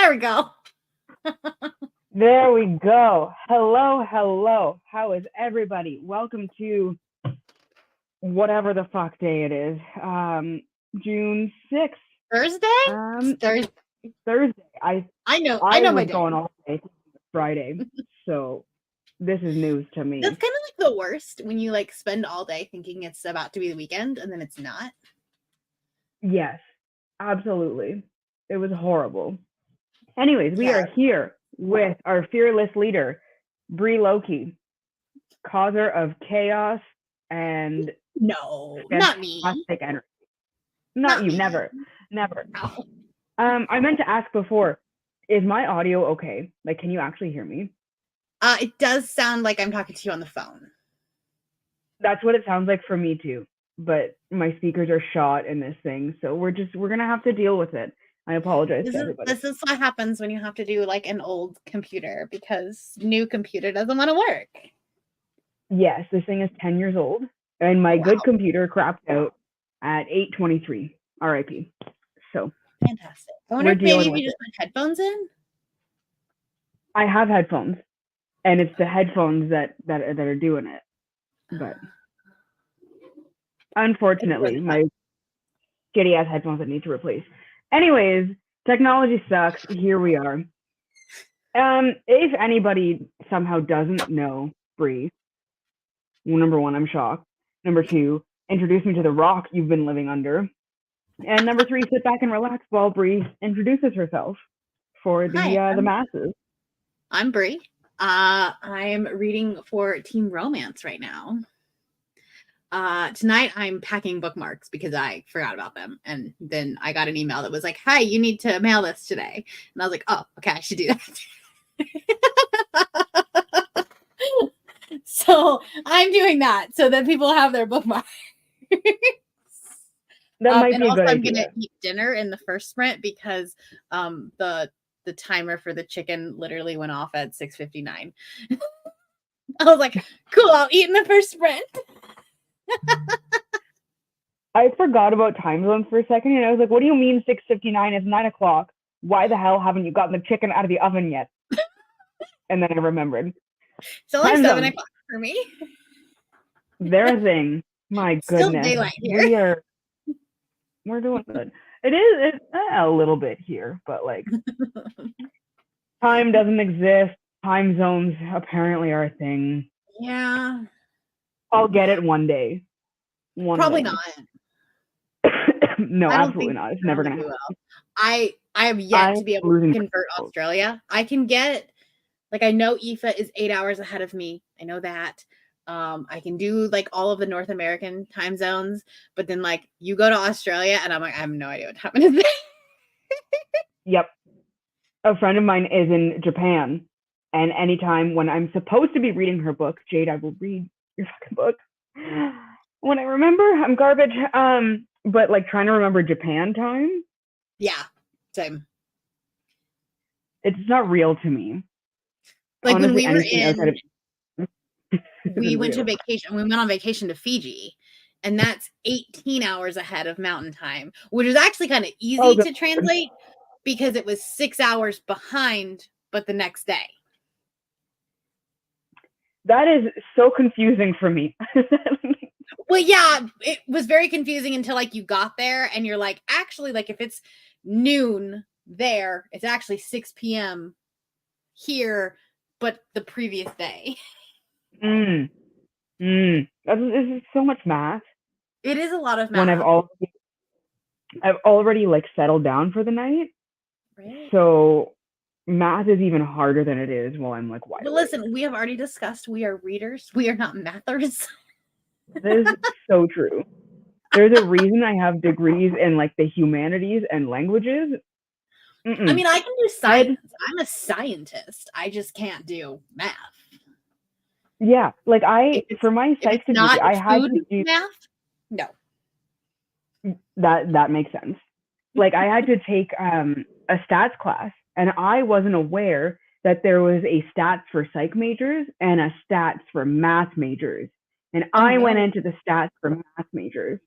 There we go. There we go. Hello. How is everybody? Welcome to whatever the fuck day it is. June 6th. Thursday? Thursday. I know I my was day. going all day Friday, so this is news to me. That's kind of like the worst when you like spend all day thinking it's about to be the weekend and then it's not. Yes, absolutely. It was horrible. Anyways, we are here with our fearless leader, Bree Loki, causer of chaos and No, not me. Energy. Not you, me. Never. No. I meant to ask before, is my audio okay? Like, can you actually hear me? It does sound like I'm talking to you on the phone. That's what it sounds like for me too. But my speakers are shot in this thing, so we're gonna have to deal with it. I apologize to everybody. This is what happens when you have to do like an old computer because new computer doesn't want to work. Yes, this thing is 10 years old, and my good computer crapped out at 8/23. RIP. So fantastic. I wonder if maybe if you just put headphones in. I have headphones, and it's the headphones that are doing it. But unfortunately, my shitty ass headphones that need to replace. Anyways, technology sucks. Here we are. If anybody somehow doesn't know Bree, well, number one, I'm shocked. Number two, introduce me to the rock you've been living under. And number three, sit back and relax while Bree introduces herself for the masses. I'm Bree. I'm reading for Team Romance right now. Tonight I'm packing bookmarks because I forgot about them. And then I got an email that was like, hi, you need to mail this today. And I was like, oh, okay, I should do that. So I'm doing that so that people have their bookmarks. That might be a good idea. I'm going to eat dinner in the first sprint because the timer for the chicken literally went off at 6:59. I was like, cool, I'll eat in the first sprint. I forgot about time zones for a second, and I was like, what do you mean 6:59? It's 9 o'clock. Why the hell haven't you gotten the chicken out of the oven yet? And then I remembered. It's only 7 o'clock for me. They're a thing. My goodness. Still daylight here. We're doing good. It's a little bit here, but like time doesn't exist. Time zones apparently are a thing. Yeah. I'll get it one day. Probably not. No, absolutely not. It's never gonna happen. I have yet to be able to convert Australia. I can get, like, I know Aoife is 8 hours ahead of me. I know that. I can do like all of the North American time zones, but then like you go to Australia and I'm like, I have no idea what time it is there. Yep. A friend of mine is in Japan, and anytime when I'm supposed to be reading her book, Jade, I will read your fucking book. When I remember, I'm garbage. But like trying to remember Japan time. Yeah, same. It's not real to me. Like honestly, when we went to vacation. We went on vacation to Fiji, and that's 18 hours ahead of mountain time, which is actually kind of easy to translate because it was 6 hours behind, but the next day. That is so confusing for me. Well, yeah, it was very confusing until like you got there and you're like, actually, like if it's noon there, it's actually 6 p.m. here, but the previous day. This is so much math. It is a lot of math. When I've already like settled down for the night. Right. So math is even harder than it is while I'm like wide awake. Listen, we have already discussed we are readers. We are not mathers. That is so true. There's a reason I have degrees in like the humanities and languages. I mean, I can do science. I'm a scientist. I just can't do math. Yeah, like for my psych degree, I had to do math. No, that makes sense. Like I had to take a stats class, and I wasn't aware that there was a stats for psych majors and a stats for math majors. And I went into the stats for math majors.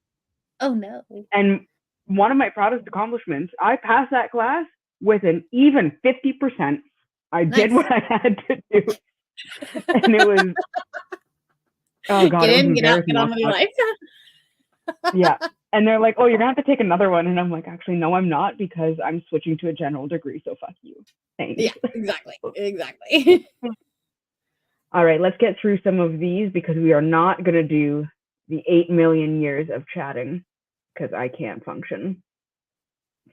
Oh no. And one of my proudest accomplishments, I passed that class with an even 50%. I did what I had to do. And it was, oh God, get it was in, get out, get on with your life. Yeah. And they're like, oh, you're going to have to take another one. And I'm like, actually, no, I'm not, because I'm switching to a general degree. So fuck you. Thanks. Yeah, exactly. All right, let's get through some of these, because we are not going to do the 8 million years of chatting, because I can't function.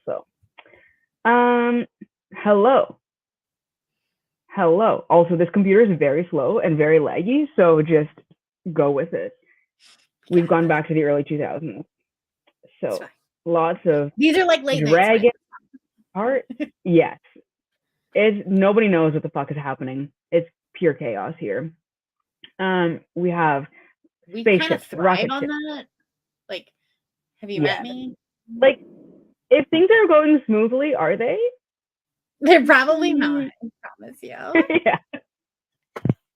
So, hello. Also, this computer is very slow and very laggy, so just go with it. We've gone back to the early 2000s. So, lots of these are like late dragon art. Yes. Nobody knows what the fuck is happening. It's pure chaos here. We have spaceships, rocket on ships. that. Like, have you met me? Like, if things are going smoothly, are they? They're probably not. I promise you. Yeah.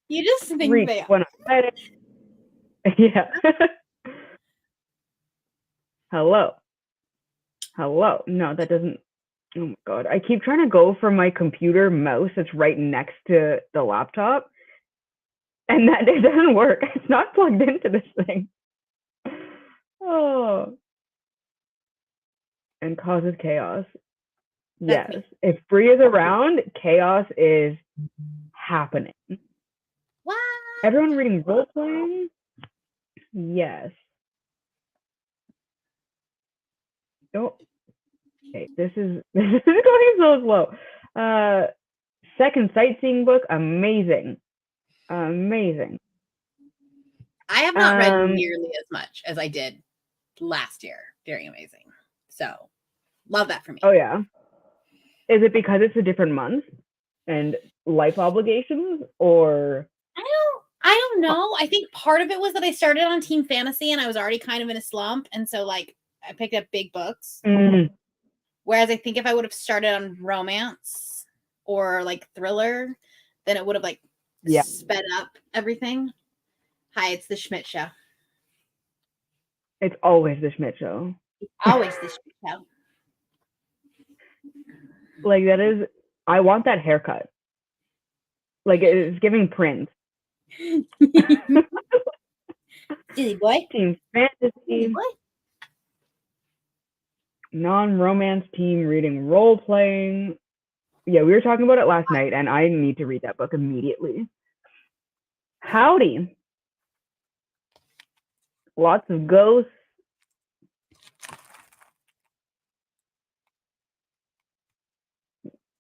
You just think they are. Yeah. Hello. No, that doesn't. Oh my God. I keep trying to go for my computer mouse that's right next to the laptop, and that it doesn't work. It's not plugged into this thing. Oh. And causes chaos. Yes. If Bree is around, chaos is happening. What? Everyone reading role playing? Yes. Oh. Okay, this is going so slow. Second sightseeing book, amazing. I have not read nearly as much as I did last year during Amazing. So, love that for me. Oh yeah. Is it because it's a different month and life obligations, or? I don't know. I think part of it was that I started on Team Fantasy and I was already kind of in a slump, and so like I picked up big books. Whereas I think if I would have started on romance or like thriller, then it would have like sped up everything. Hi, it's the Schmidt Show. It's always the Schmidt Show. Always the Schmidt Show. Like, that is, I want that haircut. Like, it's giving Prince. Silly boy. Team Fantasy. Silly boy. Non-romance team reading role playing. Yeah, we were talking about it last night, and I need to read that book immediately. Howdy. Lots of ghosts.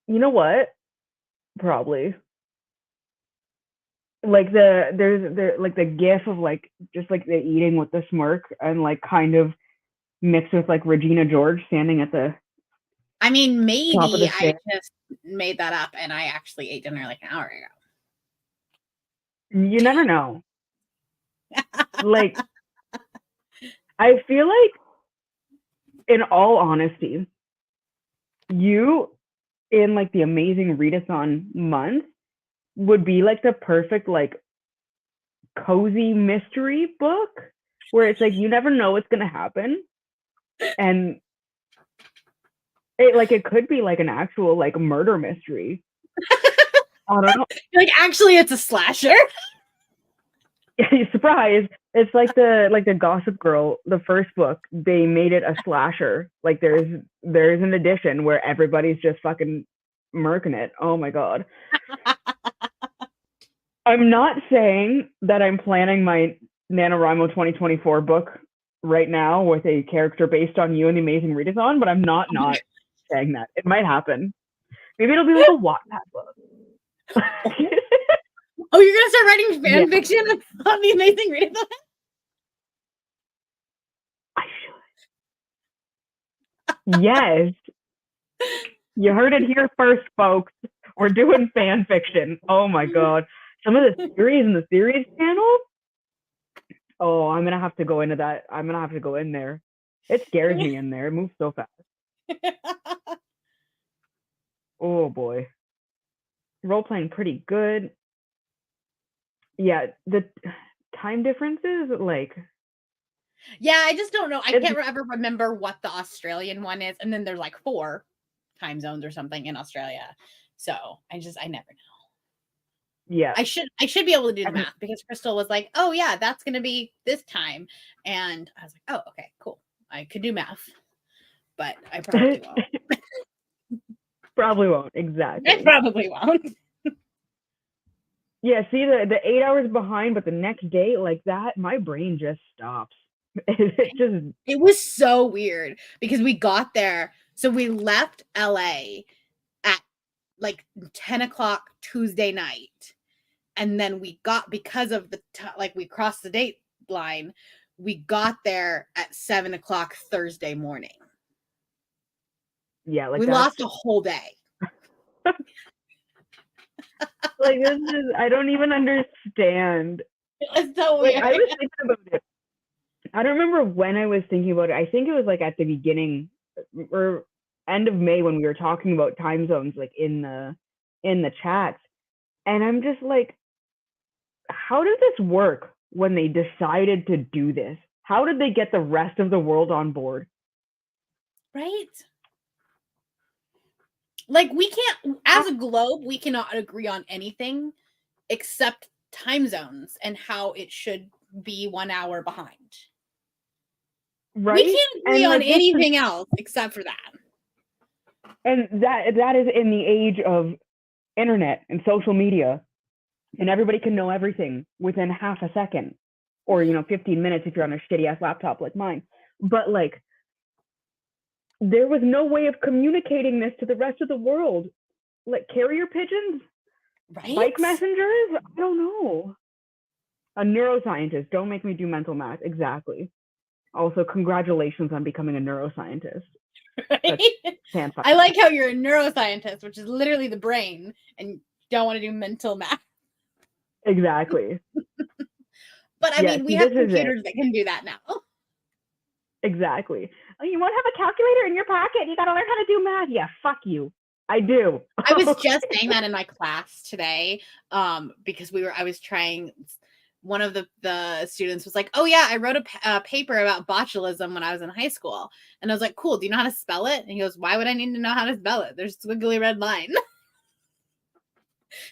You know what? Probably. Like there's like the gif of like just like the eating with the smirk, and like kind of mixed with like Regina George standing at the. I mean, maybe I just made that up and I actually ate dinner like an hour ago. You never know. Like, I feel like, in all honesty, you in like the Amazing Readathon month would be like the perfect like cozy mystery book where it's like you never know what's gonna happen, and it could be like an actual like murder mystery. I don't know. Like, actually, it's a slasher. Surprise! It's like the Gossip Girl, the first book. They made it a slasher. Like there's an edition where everybody's just fucking murking it. Oh my God. I'm not saying that I'm planning my NaNoWriMo 2024 book right now with a character based on you and the Amazing Readathon, but I'm not saying that. It might happen. Maybe it'll be like a Wattpad book. Oh, you're gonna start writing fan fiction on the Amazing Readathon? I should. Yes. You heard it here first, folks. We're doing fan fiction. Oh my God. Some of the series in the series channel. Oh, I'm gonna have to go into that. I'm gonna have to go in there. It scares me in there. It moves so fast. Oh boy. Role playing pretty good. Yeah, the time differences, like. Yeah, I just don't know. I can't ever remember what the Australian one is, and then there's like 4. time zones or something in Australia. So I never know. Yeah. I should be able to do the math because Crystal was like, oh yeah, that's going to be this time. And I was like, oh, okay, cool. I could do math, but I probably won't. Probably won't. Exactly. I probably won't. Yeah, see the 8 hours behind, but the next day like that, my brain just stops. It was so weird because we got there. So we left LA at like 10 o'clock Tuesday night. And then we got, because of the like we crossed the date line, we got there at 7 o'clock Thursday morning. Yeah, like we lost a whole day. Like, this is, I don't even understand. It's so weird. I was thinking about it. I don't remember when I was thinking about it. I think it was like at the beginning or end of May when we were talking about time zones, like in the chats. And I'm just like, how did this work when they decided to do this? How did they get the rest of the world on board? Right? Like, we can't, as a globe, we cannot agree on anything except time zones and how it should be 1 hour behind. Right? We can't agree on anything else except for that. And that is in the age of internet and social media, and everybody can know everything within half a second, or 15 minutes if you're on a shitty ass laptop like mine. But like, there was no way of communicating this to the rest of the world. Like carrier pigeons, right? Bike messengers. I don't know. A neuroscientist. Don't make me do mental math. Exactly. Also, congratulations on becoming a neuroscientist. Right? I like how you're a neuroscientist, which is literally the brain, and you don't want to do mental math. Exactly. But I mean, we have computers that can do that now. Exactly. Oh, you won't have a calculator in your pocket. You got to learn how to do math. Yeah, fuck you. I do. I was just saying that in my class today, because I was trying. One of the students was like, oh yeah, I wrote a paper about botulism when I was in high school. And I was like, cool, do you know how to spell it? And he goes, why would I need to know how to spell it? There's a squiggly red line.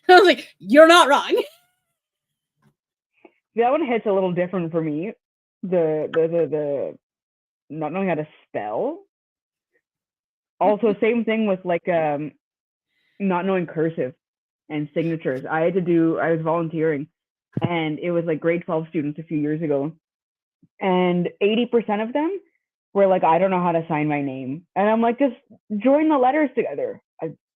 I was like, you're not wrong. That one hits a little different for me. The not knowing how to spell. Also, same thing with like not knowing cursive and signatures. I was volunteering, and it was like grade 12 students a few years ago, and 80% of them were like, I don't know how to sign my name. And I'm like, just join the letters together.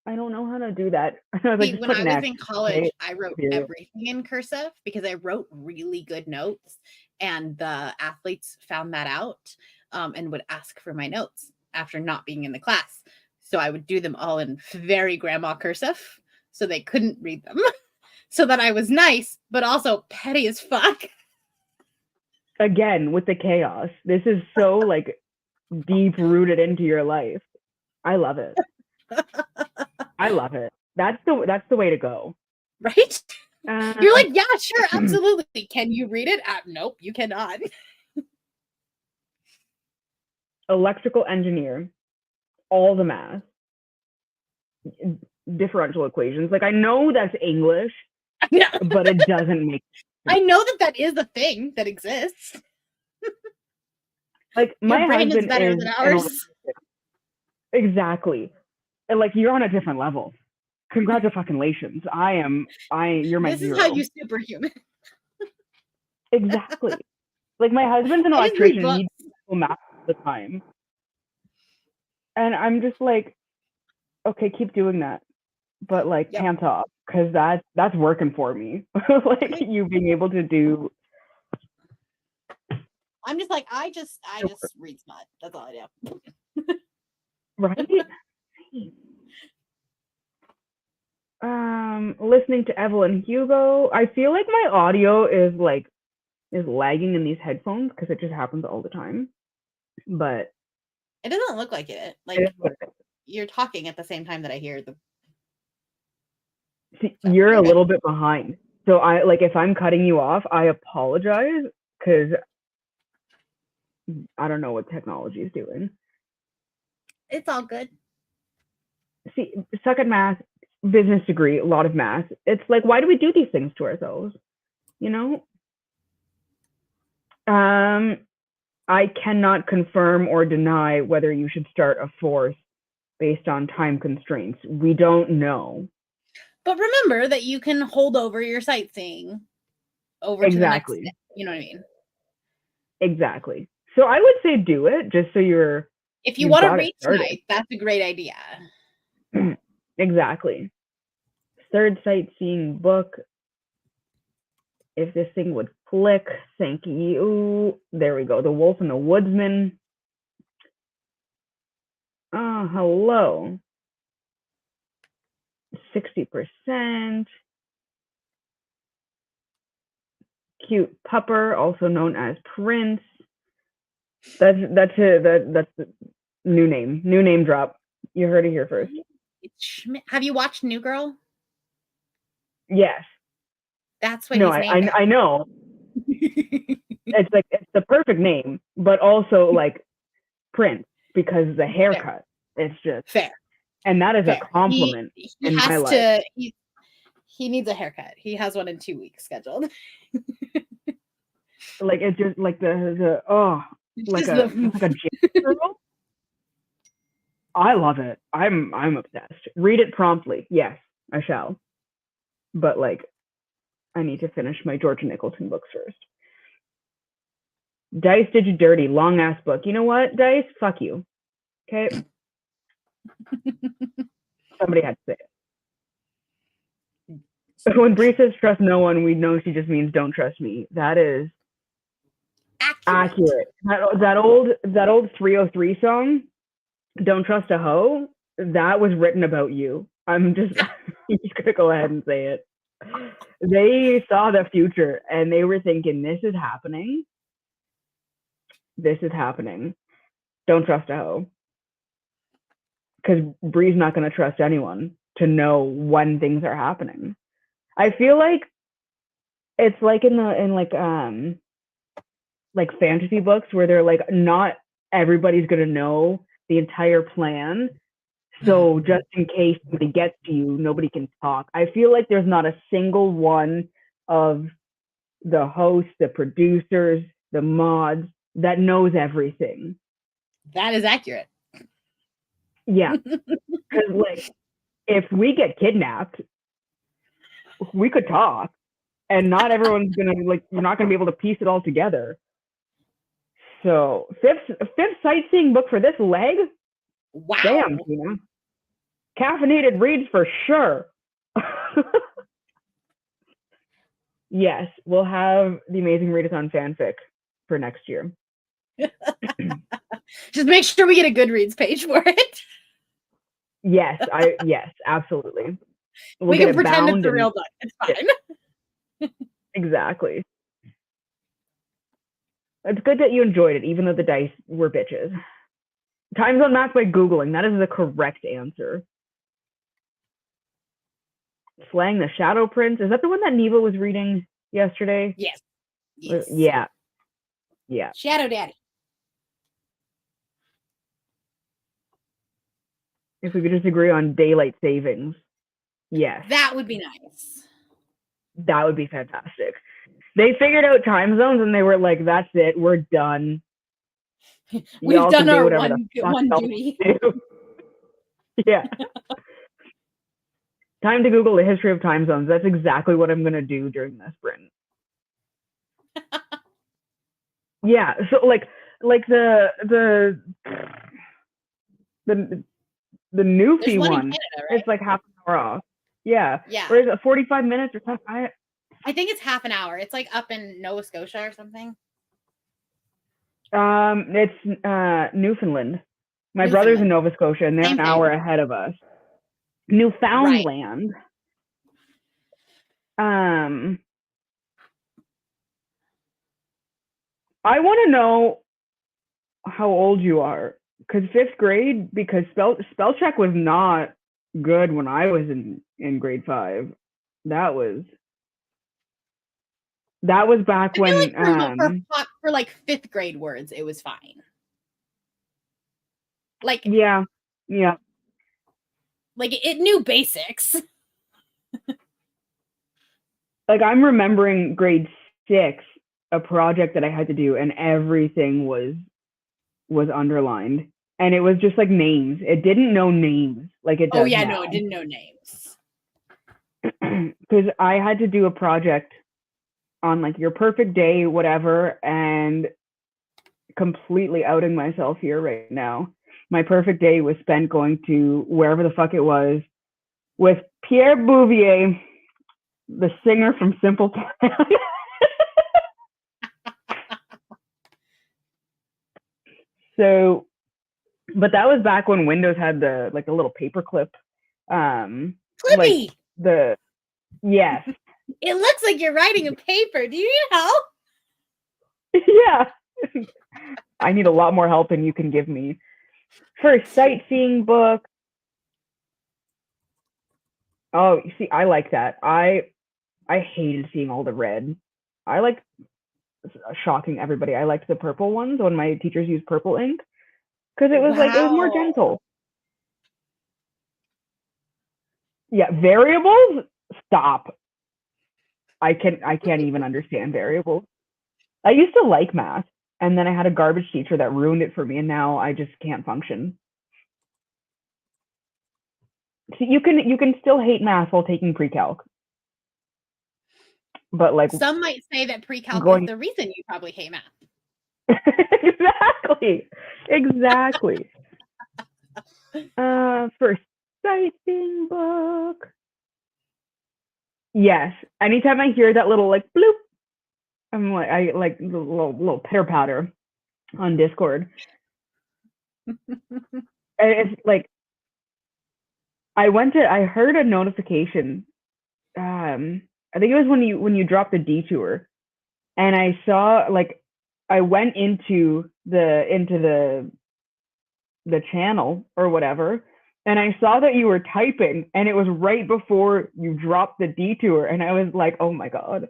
I don't know how to do that. I was like, when I was in college, I wrote everything in cursive because I wrote really good notes, and the athletes found that out and would ask for my notes after not being in the class. So I would do them all in very grandma cursive so they couldn't read them. So that I was nice, but also petty as fuck. Again, with the chaos. This is so like deep rooted into your life. I love it. I love it. That's the way to go. Right? You're like, yeah, sure, absolutely. Can you read it? Nope, you cannot. Electrical engineer, all the math, differential equations. Like, I know that's English, but it doesn't make sense. I know that is a thing that exists. Like, my brain husband is better than ours. Exactly. And like, you're on a different level. Congratulations. You're my This hero. Is how you superhuman. Exactly. Like, my husband's an electrician. He does math all the time. And I'm just like, okay, keep doing that. But like, pants off, because that's working for me. Like, you being able to do. I'm just like, I just read smut. That's all I do. Right? Listening to Evelyn Hugo. I feel like my audio is lagging in these headphones because it just happens all the time. But it doesn't look like it. Like, you're talking at the same time that I hear the. See, you're a little bit behind. So if I'm cutting you off, I apologize because I don't know what technology is doing. It's all good. see, suck at math, business degree, a lot of math. It's like, why do we do these things to ourselves? You know? I cannot confirm or deny whether you should start a fourth based on time constraints. We don't know. But remember that you can hold over your sightseeing over to the next day. You know what I mean? Exactly. So I would say do it just so you're. If you want to read tonight, that's a great idea. Exactly. Third sightseeing book. If this thing would click, thank you. There we go. The Wolf and the Woodsman. Oh, hello. 60%. Cute Pupper, also known as Prince. That's the new name drop. You heard it here first. Have you watched New Girl? Yes. That's what he's named. I know. It's like it's the perfect name, but also like Prince because the haircut. Fair. It's just fair, and that is fair. A compliment. He has to. He needs a haircut. He has one in 2 weeks scheduled. Like it's just like the like a girl. I love it. I'm obsessed. Read it promptly. Yes, I shall. But like, I need to finish my Georgia Nicholson books first. Dice did you dirty, long ass book. You know what, Dice? Fuck you. Okay. Somebody had to say it. When Bree says trust no one, we know she just means don't trust me. That is accurate. That old 303 song, Don't Trust a Hoe, that was written about you. I'm just gonna go ahead and say it. They saw the future and they were thinking, this is happening. Don't trust a hoe. Because Bree's not going to trust anyone to know when things are happening. I feel like it's like in fantasy books where they're like, not everybody's going to know the entire plan. So just in case somebody gets to you, nobody can talk. I feel like there's not a single one of the hosts, the producers, the mods that knows everything. That is accurate. Yeah. Because like, if we get kidnapped, we could talk. And not everyone's going to, like, you're not going to be able to piece it all together. So, fifth sightseeing book for this leg? Wow. Damn, Tina. Caffeinated reads for sure. Yes, we'll have the Amazing Readathon fanfic for next year. Just make sure we get a Goodreads page for it. Yes, absolutely. We can pretend it's a real book. It's fine. Exactly. It's good that you enjoyed it, even though the dice were bitches. Time zone math by Googling. That is the correct answer. Slaying the Shadow Prince. Is that the one that Neva was reading yesterday? Yes. Yeah. Shadow Daddy. If we could just agree on daylight savings. Yes. That would be nice. That would be fantastic. They figured out time zones and they were like, that's it. We're done. We've done our one duty. Yeah. Time to Google the history of time zones. That's exactly what I'm going to do during this sprint. Yeah. So like the Newfie one, Canada, right? It's like half an hour off. Yeah. Or is it 45 minutes or something? I think it's half an hour. It's like up in Nova Scotia or something. It's Newfoundland. My brother's in Nova Scotia and they're an hour ahead of us. Newfoundland. Right. I want to know how old you are, because 5th grade, because spell check was not good when I was in grade 5. That was back when for like 5th grade words, it was fine. Like yeah. Like it knew basics. Like I'm remembering grade 6, a project that I had to do, and everything was underlined, and it was just like names. It didn't know names like it does. Oh yeah, now. no, it didn't know names. Because I had to do a project on like your perfect day, whatever, and completely outing myself here right now. My perfect day was spent going to wherever the fuck it was with Pierre Bouvier, the singer from Simple Plan. So, but that was back when Windows had the like a little paperclip. Clippy! Like the yes. It looks like you're writing a paper. Do you need help? Yeah. I need a lot more help than you can give me. For a sightseeing book. Oh, you see, I like that. I hated seeing all the red. I like shocking everybody. I liked the purple ones when my teachers used purple ink because it was like it was more gentle. Yeah, variables. Stop. I can't even understand variables. I used to like math, and then I had a garbage teacher that ruined it for me, and now I just can't function. So you can still hate math while taking pre-calc, but like some might say that pre-calc is the reason you probably hate math. Exactly. First sightseeing book. Yes. Anytime I hear that little like bloop, I'm like I like the little pitter patter on Discord. It's like I heard a notification. I think it was when you dropped the detour, and I saw like I went into the channel or whatever, and I saw that you were typing, and it was right before you dropped the detour, and I was like, oh my god,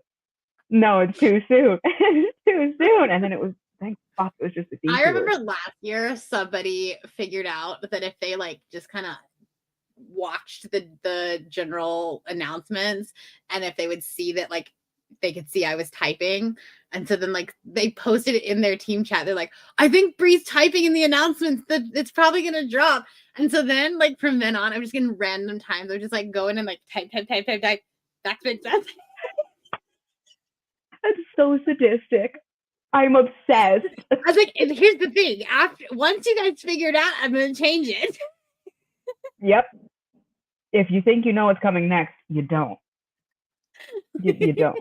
no, it's too soon. It's too soon. And then it was, thank fuck, it was just a detour. I remember last year somebody figured out that if they like just kind of watched the general announcements, and if they would see that like they could see I was typing, and so then like they posted it in their team chat. They're like, I think Bree's typing in the announcements that it's probably gonna drop. And so then like from then on, I'm just getting random times. I'm just like going and like type. That's so sadistic. I'm obsessed. I was like, and here's the thing. Once you guys figure it out, I'm gonna change it. Yep. If you think you know what's coming next, you don't. You don't.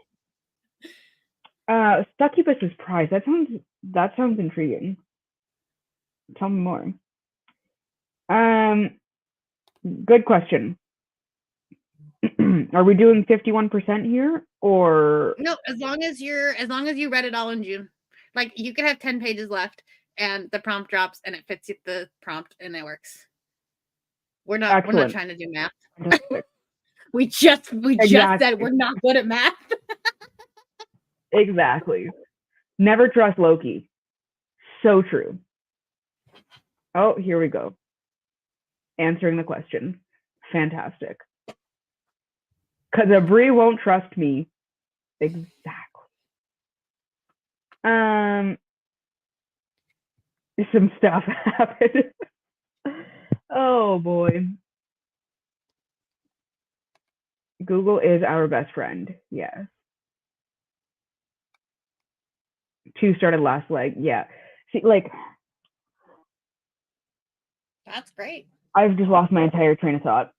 Succubus's prize. That sounds intriguing. Tell me more. Good question. Are we doing 51% here, or no? As long as you read it all in June, like you can have 10 pages left, and the prompt drops, and it fits the prompt, and it works. We're not trying to do math. we just said we're not good at math. Exactly. Never trust Loki. So true. Oh, here we go. Answering the question. Fantastic. Because a Bree won't trust me. Exactly. Some stuff happened. Oh boy. Google is our best friend. Yes. 2 started last leg. Yeah. See, like that's great. I've just lost my entire train of thought.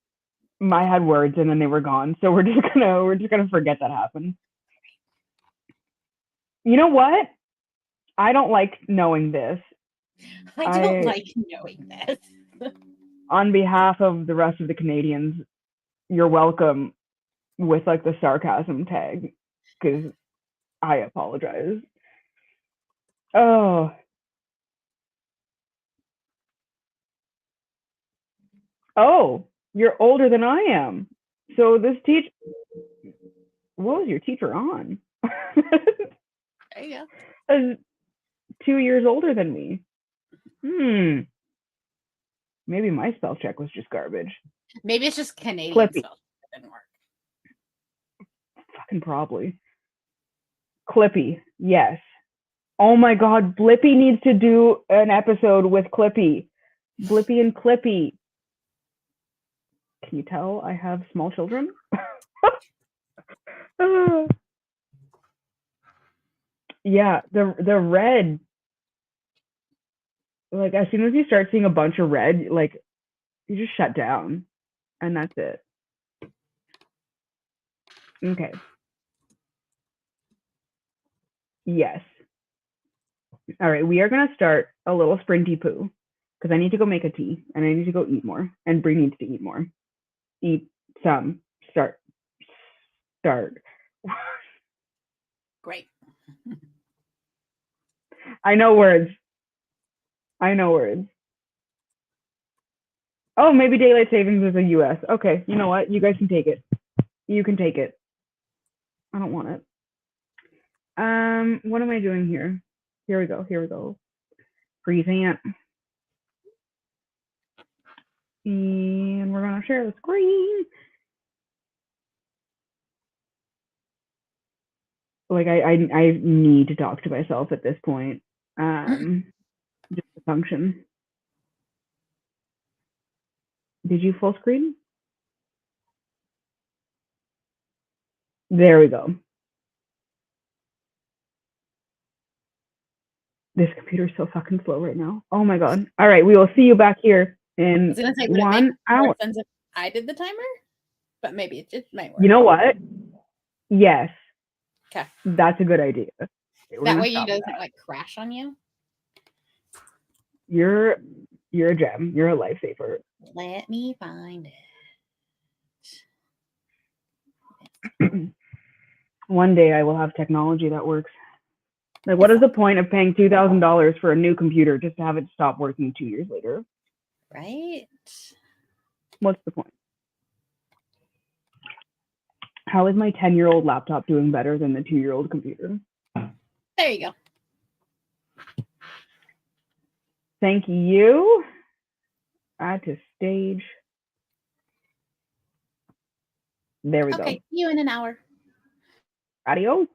I had words and then they were gone. So we're just gonna forget that happened. You know what? I don't like knowing this. I don't like knowing this. On behalf of the rest of the Canadians, you're welcome with like the sarcasm tag, because I apologize. Oh, you're older than I am. So this what was your teacher on? There you go. 2 years older than me. Maybe my spell check was just garbage. Maybe it's just Canadian Clippy. spell that didn't work. Fucking probably. Clippy. Yes. Oh my god, Blippy needs to do an episode with Clippy. Blippy and Clippy. Can you tell I have small children? Yeah, the red. Like as soon as you start seeing a bunch of red, like you just shut down, and that's it. Okay. Yes. All right, we are gonna start a little sprinty poo because I need to go make a tea and I need to go eat more, and Bree needs to eat more. Eat some. Start. Great. I know words. I know words. Oh, maybe daylight savings is a US. Okay, you know what? You guys can take it. You can take it. I don't want it. What am I doing here? Here we go. Here we go. Present. And we're gonna share the screen. Like I need to talk to myself at this point. Just to function. Did you full screen? There we go. This computer's so fucking slow right now. Oh my god. All right, we will see you back here in 1 hour. Sense if I did the timer, but maybe it might work. You know what? Yes. Okay. That's a good idea. That way you doesn't like crash on you. You're a gem. You're a lifesaver. Let me find it. One day I will have technology that works. Like, what is the point of paying $2,000 for a new computer just to have it stop working 2 years later? Right. What's the point? How is my 10-year-old laptop doing better than the 2-year-old computer? There you go. Thank you. Add to stage. There we go. Okay, see you in an hour. Adios.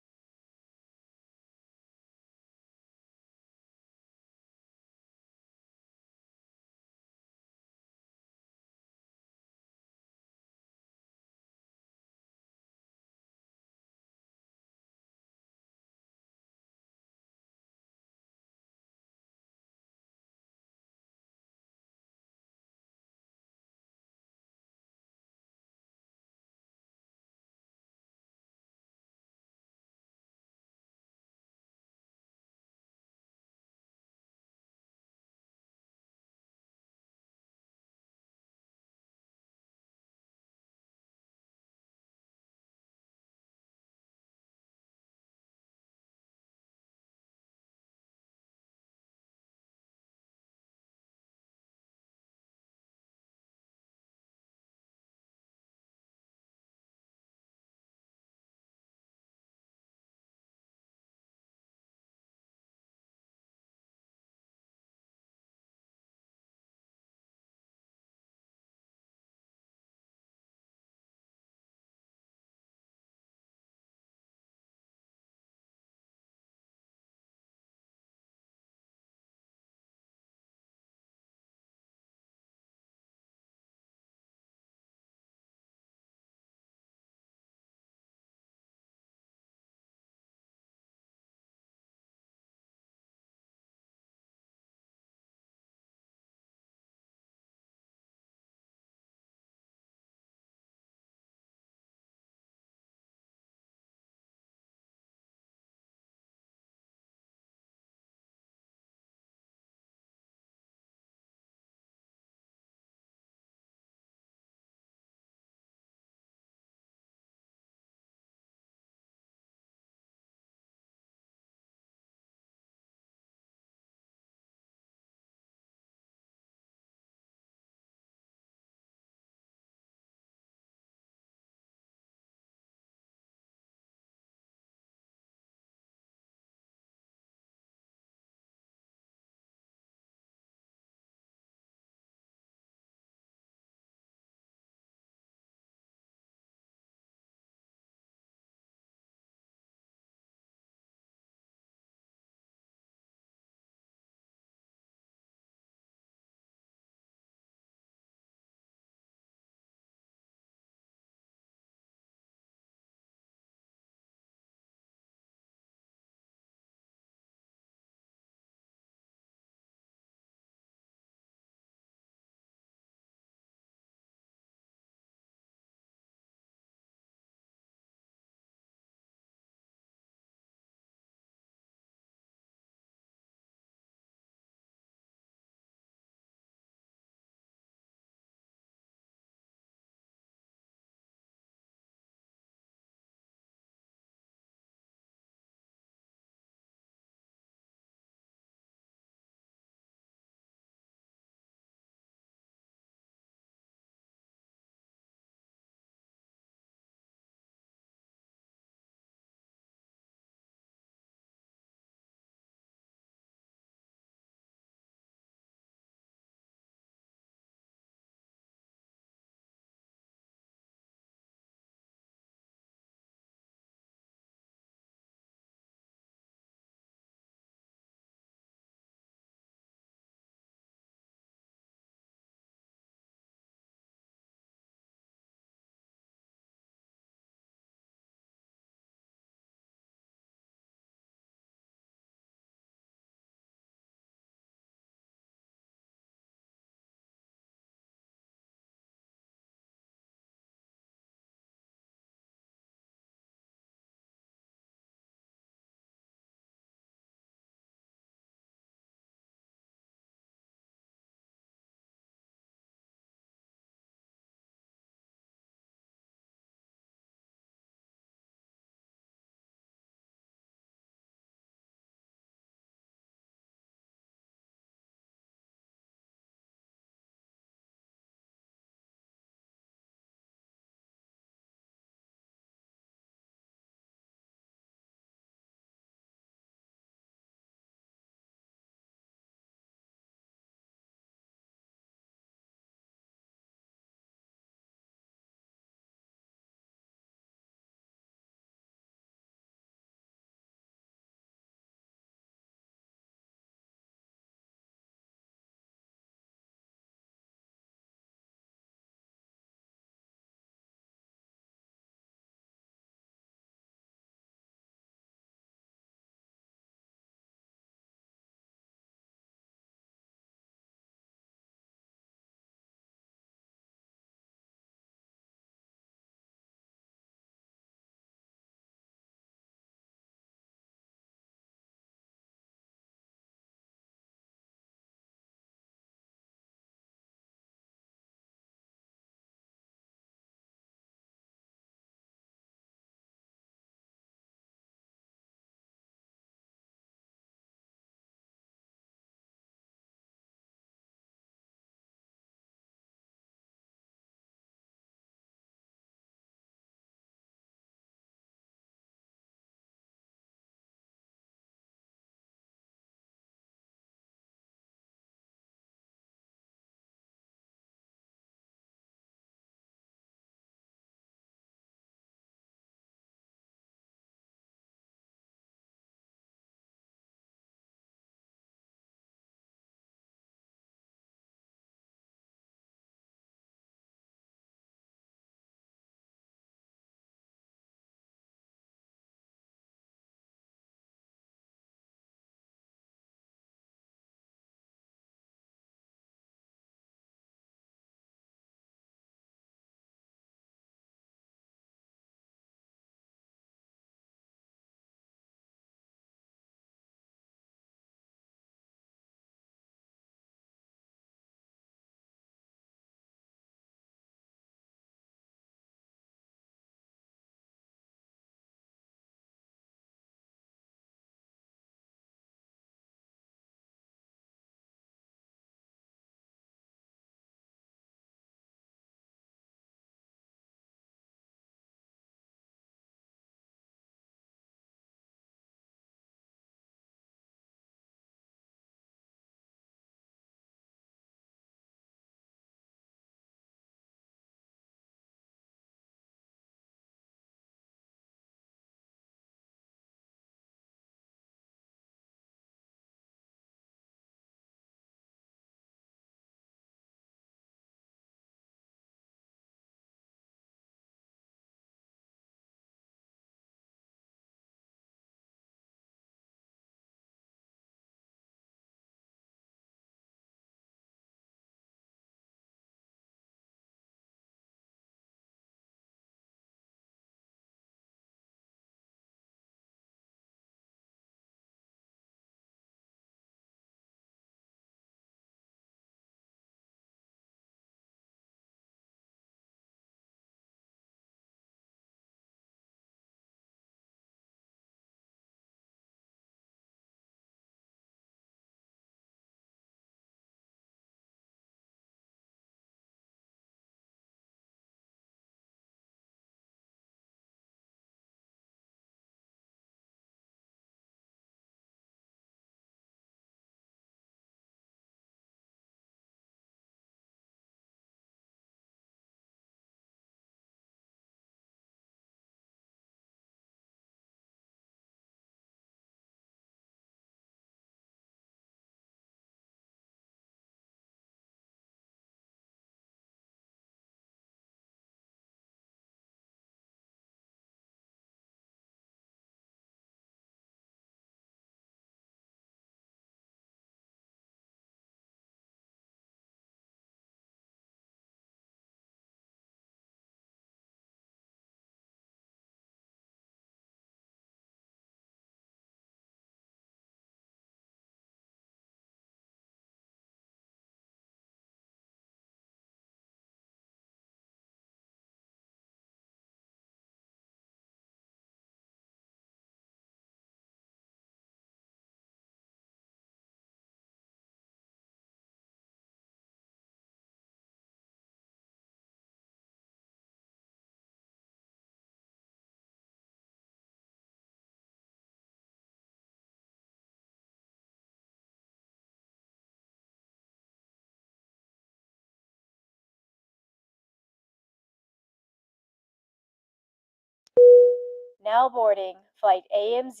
Now boarding flight AMZ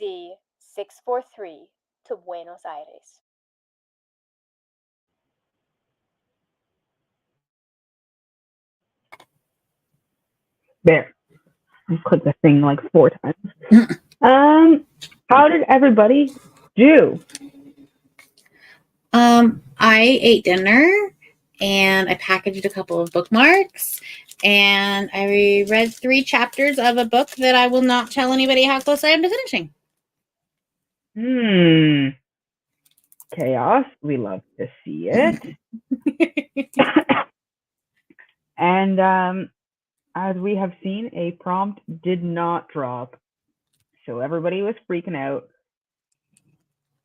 643 to Buenos Aires. There. I clicked the thing like 4 times. How did everybody do? I ate dinner and I packaged a couple of bookmarks and I read 3 chapters of a book that I will not tell anybody how close I am to finishing. Chaos. We love to see it. And as we have seen, a prompt did not drop. So everybody was freaking out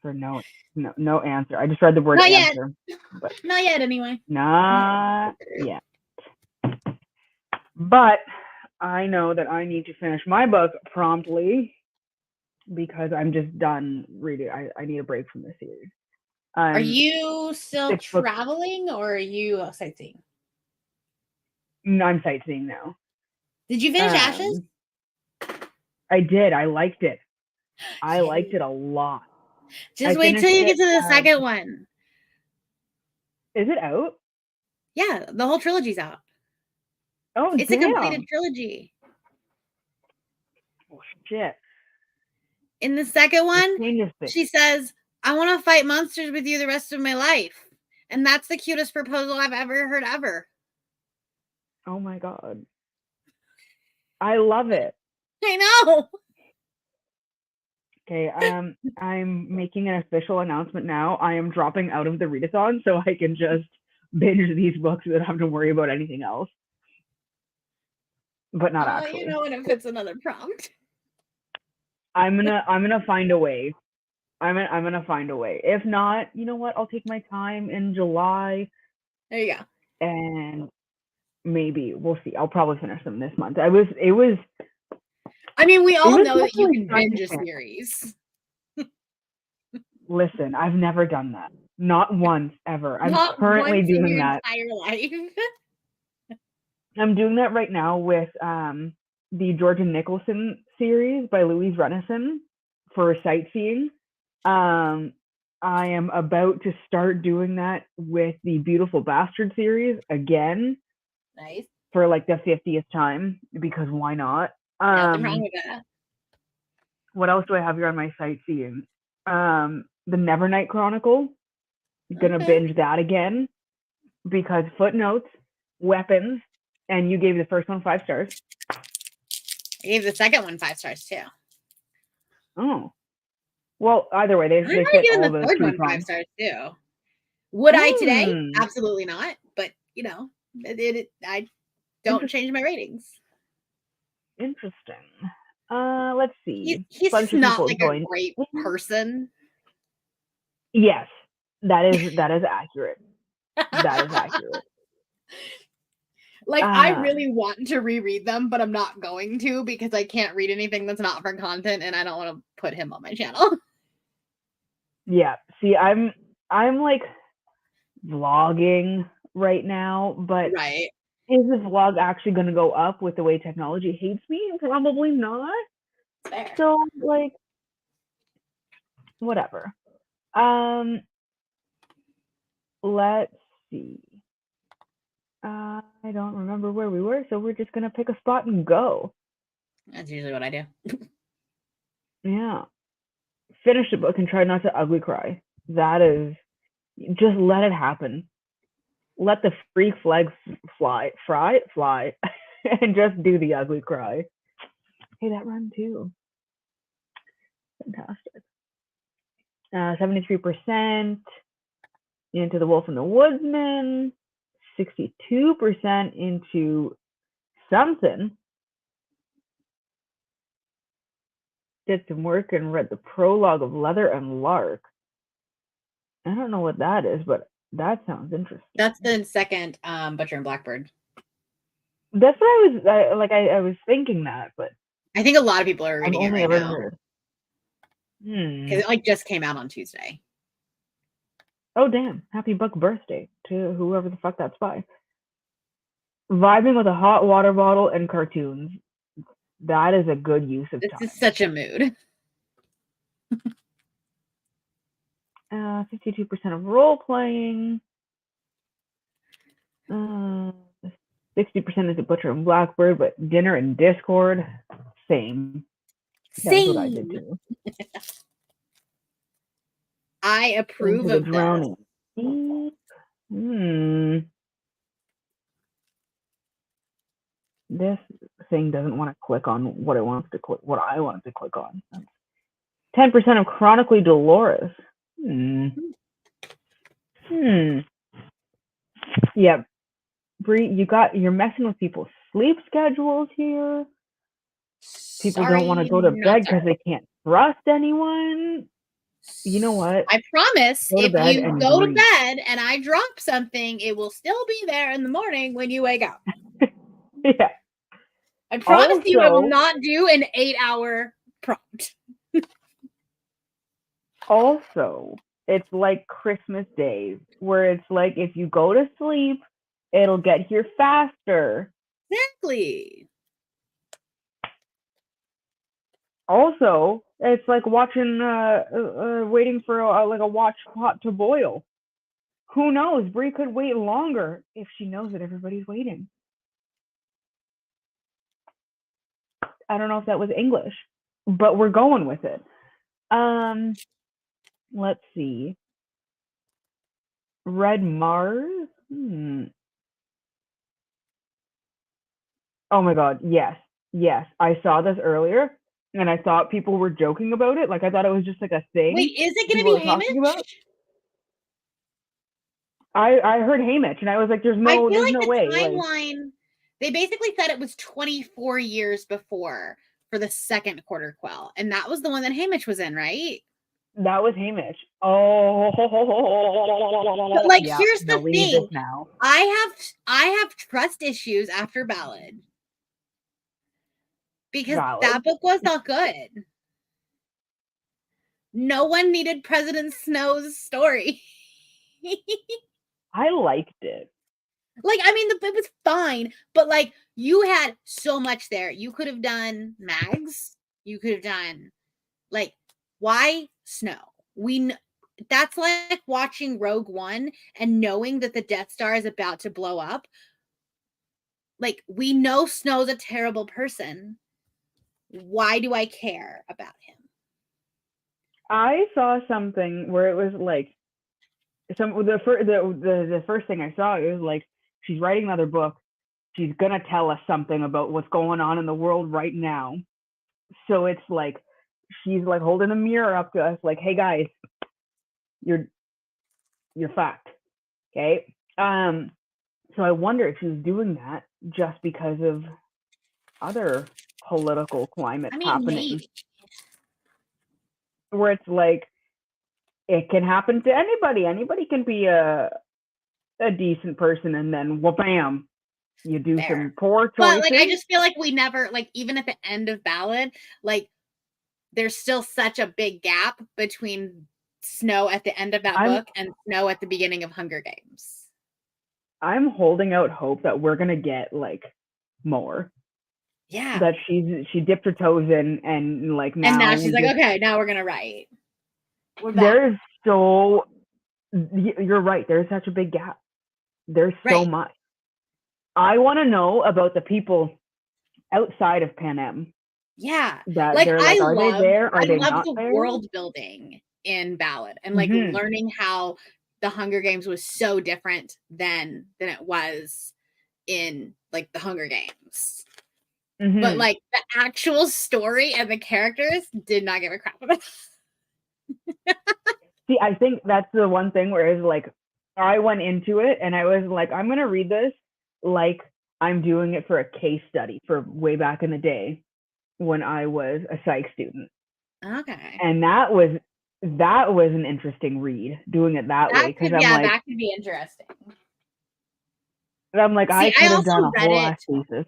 for no answer. I just read the word not answer. Yet. But not yet, anyway. Not yet. But I know that I need to finish my book promptly because I'm just done reading. I need a break from this series. Are you still traveling or are you sightseeing? No, I'm sightseeing now. Did you finish Ashes? I did. I liked it. I liked it a lot. Just wait till you get to the second one. Is it out? Yeah, the whole trilogy's out. Oh, it's damn. a completed trilogy. Oh, shit. In the second one, she says, I want to fight monsters with you the rest of my life. And that's the cutest proposal I've ever heard ever. Oh, my God. I love it. I know. Okay, I'm making an official announcement now. I am dropping out of the readathon so I can just binge these books without having to worry about anything else. But not actually. You know, and if it's another prompt. I'm gonna find a way. I'm gonna find a way. If not, you know what? I'll take my time in July. There you go. And maybe we'll see. I'll probably finish them this month. It was. I mean, we all know that you can binge a series. Listen, I've never done that. Not once ever. I'm currently doing that. Entire life. I'm doing that right now with the Georgia Nicholson series by Louise Renison for sightseeing. I am about to start doing that with the Beautiful Bastard series again. Nice. For like the 50th time, because why not? Nothing wrong with that. What else do I have here on my sightseeing? The Nevernight Chronicle. Gonna binge that again because footnotes, weapons, and you gave the first one 5 stars. I gave the second one 5 stars too. Oh, well, either way, they fit all the third one 5 stars too. Would I today? Absolutely not. But you know, I don't change my ratings. Interesting. Let's see. He's just not like a great person. Yes, that is accurate. That is accurate. Like, I really want to reread them, but I'm not going to because I can't read anything that's not for content, and I don't want to put him on my channel. Yeah. See, I'm like vlogging right now, but is the vlog actually going to go up with the way technology hates me? Probably not. Fair. So, like, whatever. Let's see. I don't remember where we were, so we're just going to pick a spot and go. That's usually what I do. Yeah. Finish the book and try not to ugly cry. That is, just let it happen. Let the freak flag fly, and just do the ugly cry. Hey, that run too. Fantastic. 73% into The Wolf and the Woodsman. 62% into something. Did some work and read the prologue of Leather and Lark. I don't know what that is, but that sounds interesting. That's the second Butcher and Blackbird. That's what I was thinking that, but I think a lot of people are reading it right now. Because It like just came out on Tuesday. Oh damn! Happy book birthday to whoever the fuck that's by. Vibing with a hot water bottle and cartoons. That is a good use of time. This is such a mood. 52% of role playing. 60% is the Butcher and Blackbird, but dinner and Discord, same. That's what I did too. I approve of drowning. This thing doesn't want to click on what it wants to click. What I want to click on. 10% of chronically Dolores. Yep. Bree, you're messing with people's sleep schedules here. People don't want to go to bed because they can't trust anyone. You know what? I promise if you go to bed and I drop something, it will still be there in the morning when you wake up. Yeah. I promise you I will not do an 8-hour prompt. Also, it's like Christmas Day, where it's like if you go to sleep, it'll get here faster. Exactly. Also, it's like watching, waiting for a watch pot to boil. Who knows? Brie could wait longer if she knows that everybody's waiting. I don't know if that was English, but we're going with it. Let's see. Red Mars? Oh my god, yes. I saw this earlier, and I thought people were joking about it. Like, I thought it was just like a thing. Wait, is it going to be Hamish? I heard Hamish, and I was like, there's no way. Timeline, they basically said it was 24 years before for the second quarter quell, and that was the one that Hamish was in, right? That was Hamish. Oh, but like, here's the thing. Now. I have trust issues after Ballad because that book was not good. No one needed President Snow's story. I liked it. Like, I mean, it was fine, but like, you had so much there. You could have done Mags. You could have done, like, why Snow? That's like watching Rogue One and knowing that the Death Star is about to blow up. Like, we know Snow's a terrible person. Why do I care about him? I saw something where it was like, the first thing I saw, it was like, she's writing another book. She's gonna tell us something about what's going on in the world right now. So it's like, she's like holding a mirror up to us, like, hey guys, you're fucked. Okay. So I wonder if she's doing that just because of other political climate happening. Maybe. Where it's like, it can happen to anybody. Anybody can be a decent person, and then bam, you do some poor choices. But like, I just feel like we never, like, even at the end of Ballad, like, there's still such a big gap between Snow at the end of that book and Snow at the beginning of Hunger Games. I'm holding out hope that we're gonna get like more. Yeah. That she dipped her toes in, and like now. And now she's like, okay, now we're gonna write. There's so, you're right. There's such a big gap. There's so much. I want to know about the people outside of Panem. Yeah. That like, are they there? Are they not there? I love the world building in Ballad, and like learning how the Hunger Games was so different than it was in like the Hunger Games. But like, the actual story and the characters did not give a crap about. See, I think that's the one thing where it's like, I went into it and I was like, I'm gonna read this like I'm doing it for a case study for way back in the day when I was a psych student. Okay. And that was an interesting read, doing it that way, because that could be interesting. I'm like, I could have done a whole ass thesis.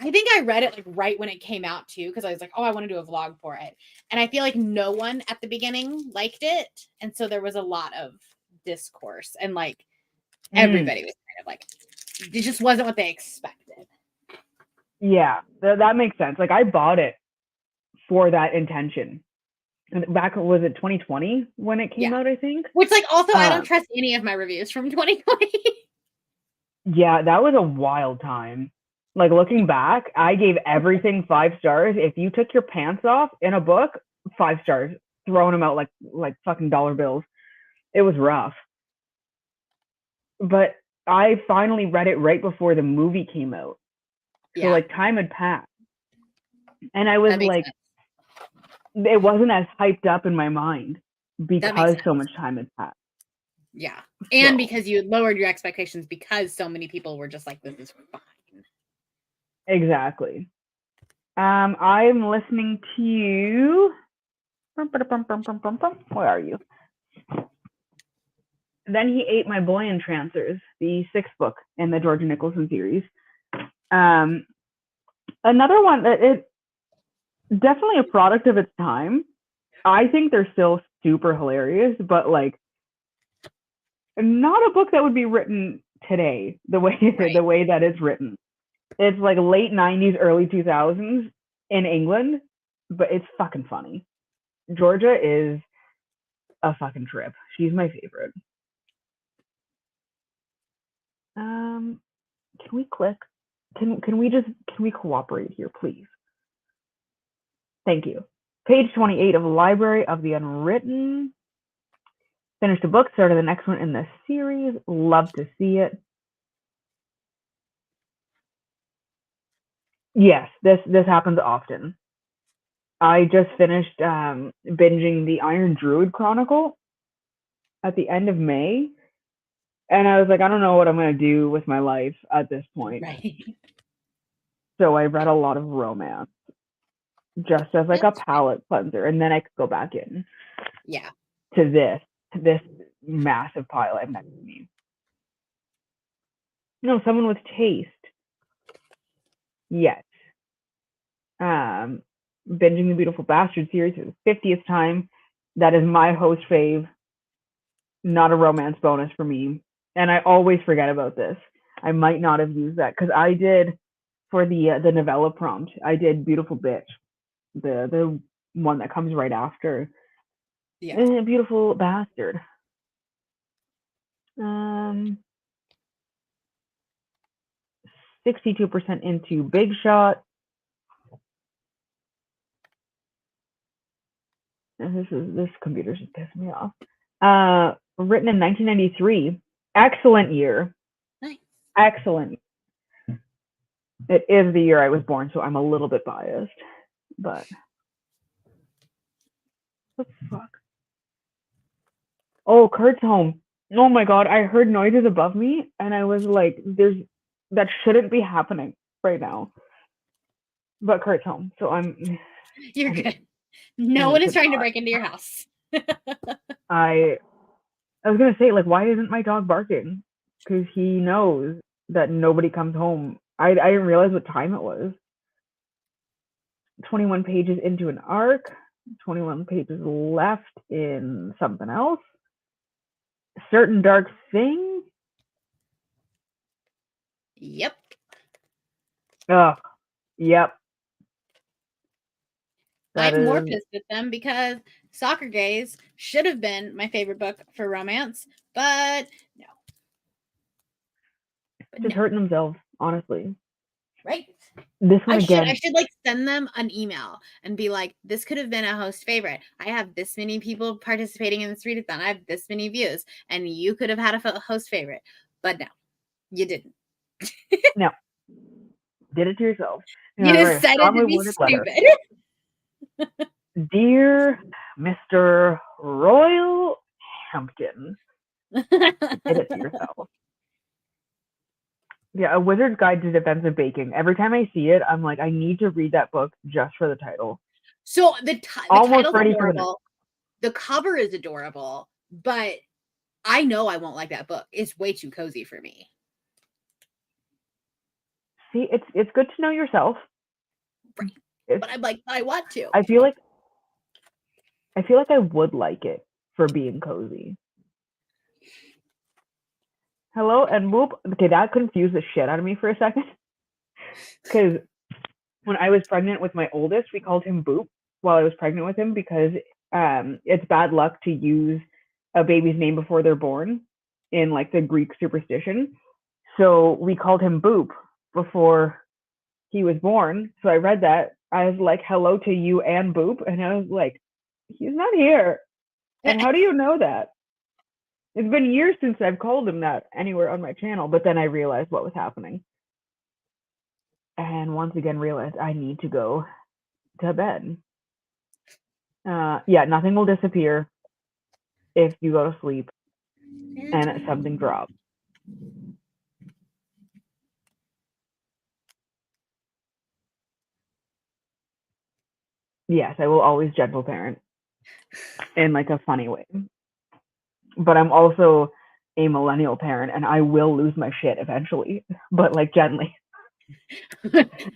I think I read it like right when it came out too, because I was like, oh, I want to do a vlog for it. And I feel like no one at the beginning liked it. And so there was a lot of discourse, and like everybody was kind of like, it just wasn't what they expected. Yeah, that makes sense. Like I bought it for that intention. And back, was it 2020 when it came out, I think? Which, like, also, I don't trust any of my reviews from 2020. Yeah, that was a wild time. Like looking back, I gave everything 5 stars. If you took your pants off in a book, 5 stars, throwing them out like fucking dollar bills. It was rough. But I finally read it right before the movie came out. So like time had passed. And I was like, it wasn't as hyped up in my mind because so much time had passed. Yeah. And because you lowered your expectations because so many people were just like, this is fine. Exactly. I'm listening to you. Where are you? Then He Ate My Boy Entrancers, the 6th book in the Georgia Nicholson series. Another one that it definitely a product of its time. I think they're still super hilarious, but like not a book that would be written today the way that it's written. It's like late 90s, early 2000s in England, but it's fucking funny. Georgia is a fucking trip. She's my favorite. Can we click? Can we cooperate here, please? Thank you. Page 28 of Library of the Unwritten. Finished a book, started the next one in the series. Love to see it. Yes, this happens often. I just finished binging the Iron Druid Chronicle at the end of May. And I was like, I don't know what I'm going to do with my life at this point. Right. So I read a lot of romance just as like a palate cleanser. And then I could go back in. Yeah. To this massive pile I have next to me. No, someone with taste. Yes. Binging the Beautiful Bastard series for the 50th time. That is my host fave. Not a romance bonus for me. And I always forget about this. I might not have used that because I did for the novella prompt. I did Beautiful Bitch, the one that comes right after. Yeah. Beautiful Bastard. 62% into Big Shot. This computer's just pissing me off. Written in 1993. Excellent year. Nice. Excellent. It is the year I was born, so I'm a little bit biased. But what the fuck? Oh, Kurt's home. Oh my god, I heard noises above me, and I was like, that shouldn't be happening right now. But Kurt's home, so You're good. No one is trying to break into your house. I was gonna say, like, why isn't my dog barking? Because he knows that nobody comes home. I didn't realize what time it was. 21 pages into an arc. 21 pages left in something else. Certain Dark Thing. Yep. Oh, yep. I'm more pissed at them because Soccer Gaze should have been my favorite book for romance, but no. Just hurting themselves, honestly. Right. This one again. I should like send them an email and be like, this could have been a host favorite. I have this many people participating in this readathon. I have this many views, and you could have had a host favorite. But no, you didn't. No. Did it to yourself. You decided to be stupid. Dear Mr. Royal Hampton, did it to yourself. Yeah, A Wizard's Guide to Defensive Baking. Every time I see it, I'm like, I need to read that book just for the title. So the title's adorable. The cover is adorable, but I know I won't like that book. It's way too cozy for me. See, it's good to know yourself. Right. But I'm like, I want to. I feel like I would like it for being cozy. Hello and whoop. Okay, that confused the shit out of me for a second. Because when I was pregnant with my oldest, we called him Boop while I was pregnant with him because it's bad luck to use a baby's name before they're born in like the Greek superstition. So we called him Boop before he was born. So I read that. I was like, hello to you and Boop. And I was like, he's not here. And how do you know that? It's been years since I've called him that anywhere on my channel. But then I realized what was happening. And once again realized I need to go to bed. Yeah, nothing will disappear if you go to sleep and something drops. Yes, I will always gentle parent in like a funny way. But I'm also a millennial parent and I will lose my shit eventually, but like gently.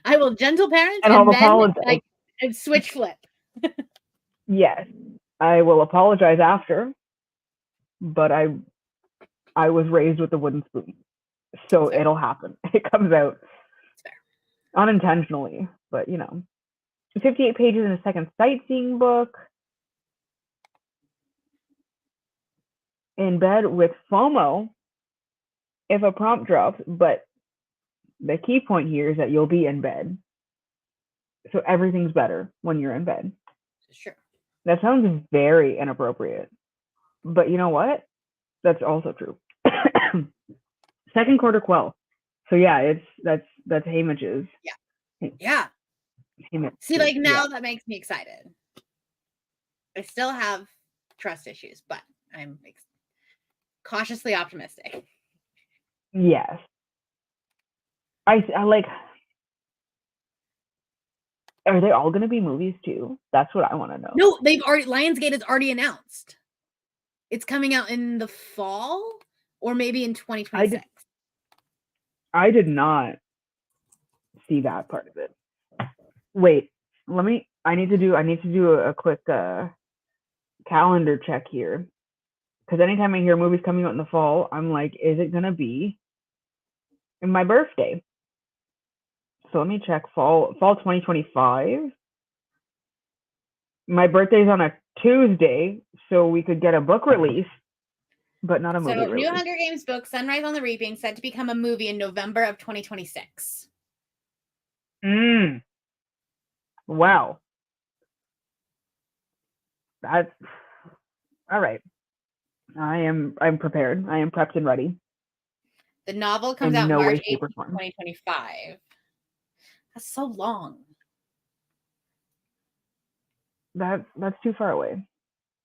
I will gentle parent and I'll apologize. Like and switch flip. Yes, I will apologize after, but I was raised with a wooden spoon, so it'll happen. It comes out unintentionally, but you know, 58 pages in a second sightseeing book. In bed with FOMO if a prompt drops, but the key point here is that you'll be in bed. So everything's better when you're in bed. Sure. That sounds very inappropriate. But you know what? That's also true. Second quarter quell. So yeah, that's Hamich's. Yeah. Yeah. Hamich's, see, like now that makes me excited. I still have trust issues, but I'm cautiously optimistic. Yes. I like. Are they all going to be movies too? That's what I want to know. No, Lionsgate is already announced. It's coming out in the fall or maybe in 2026. I did not see that part of it. Wait, I need to do a quick calendar check here. Because anytime I hear movies coming out in the fall, I'm like, is it going to be in my birthday? So let me check fall 2025. My birthday's on a Tuesday, so we could get a book release, but not a movie release. New Hunger Games book, Sunrise on the Reaping, set to become a movie in November of 2026. Wow. That's all right. I'm prepared. I am prepped and ready. The novel comes out March 8th, 2025. That's so long. That's too far away.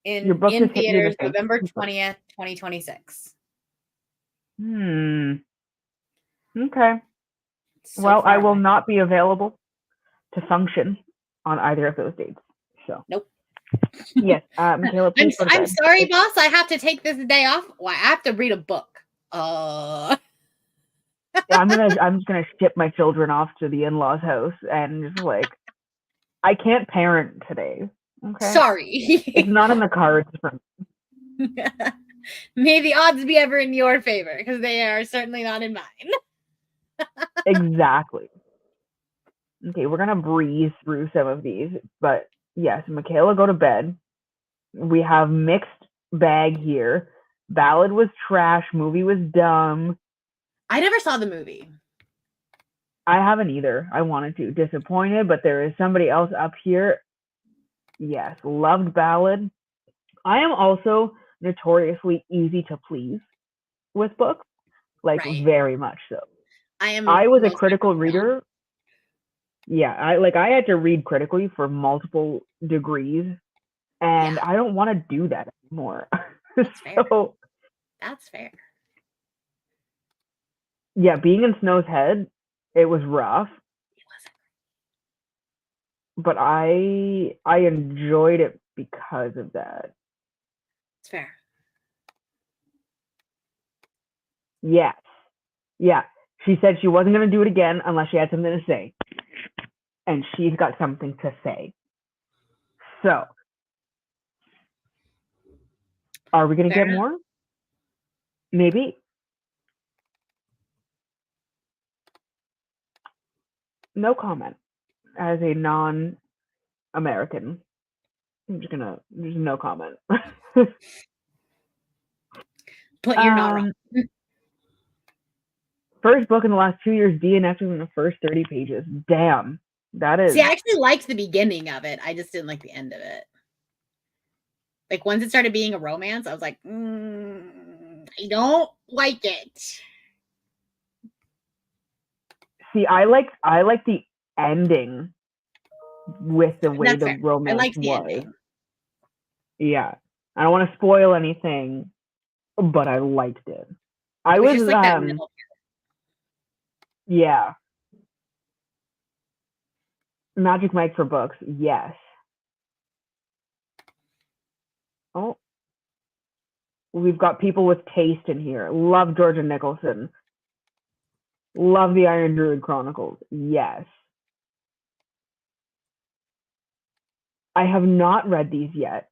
In theaters, November 20th, 2026. Okay. Well, I will not be available to function on either of those dates. So. Nope. Yes, Michaela, please. I'm sorry, boss. I have to take this day off. Well, I have to read a book. Yeah, I'm just gonna ship my children off to the in-laws' house and just like, I can't parent today. Okay. Sorry. It's not in the cards for me. May the odds be ever in your favor, because they are certainly not in mine. Exactly. Okay, we're gonna breeze through some of these, but yes, Michaela, go to bed. We have mixed bag here. Ballad was trash. Movie was dumb. I never saw the movie. I haven't either. I wanted to. Disappointed, but there is somebody else up here. Yes, loved Ballad. I am also notoriously easy to please with books, like very much so. I was a critical reader. Yeah, I had to read critically for multiple degrees, and I don't want to do that anymore. That's fair. That's fair. Yeah, being in Snow's Head, it was rough. It wasn't. But I enjoyed it because of that. It's fair. Yes. Yeah. She said she wasn't going to do it again unless she had something to say. And she's got something to say. So, are we going to get more? Maybe. No comment. as a non-American. There's no comment. But you're not wrong. First book in the last 2 years, DNF was in the first 30 pages. Damn. That is. See, I actually liked the beginning of it. I just didn't like the end of it. Like once it started being a romance, I was like, I don't like it. See, I like the ending with the way the romance was. Yeah. I don't want to spoil anything, but I liked it. It was just like that middle part. Yeah. Magic Mike for books, yes. Oh. We've got people with taste in here. Love Georgia Nicholson. Love the Iron Druid Chronicles. Yes. I have not read these yet.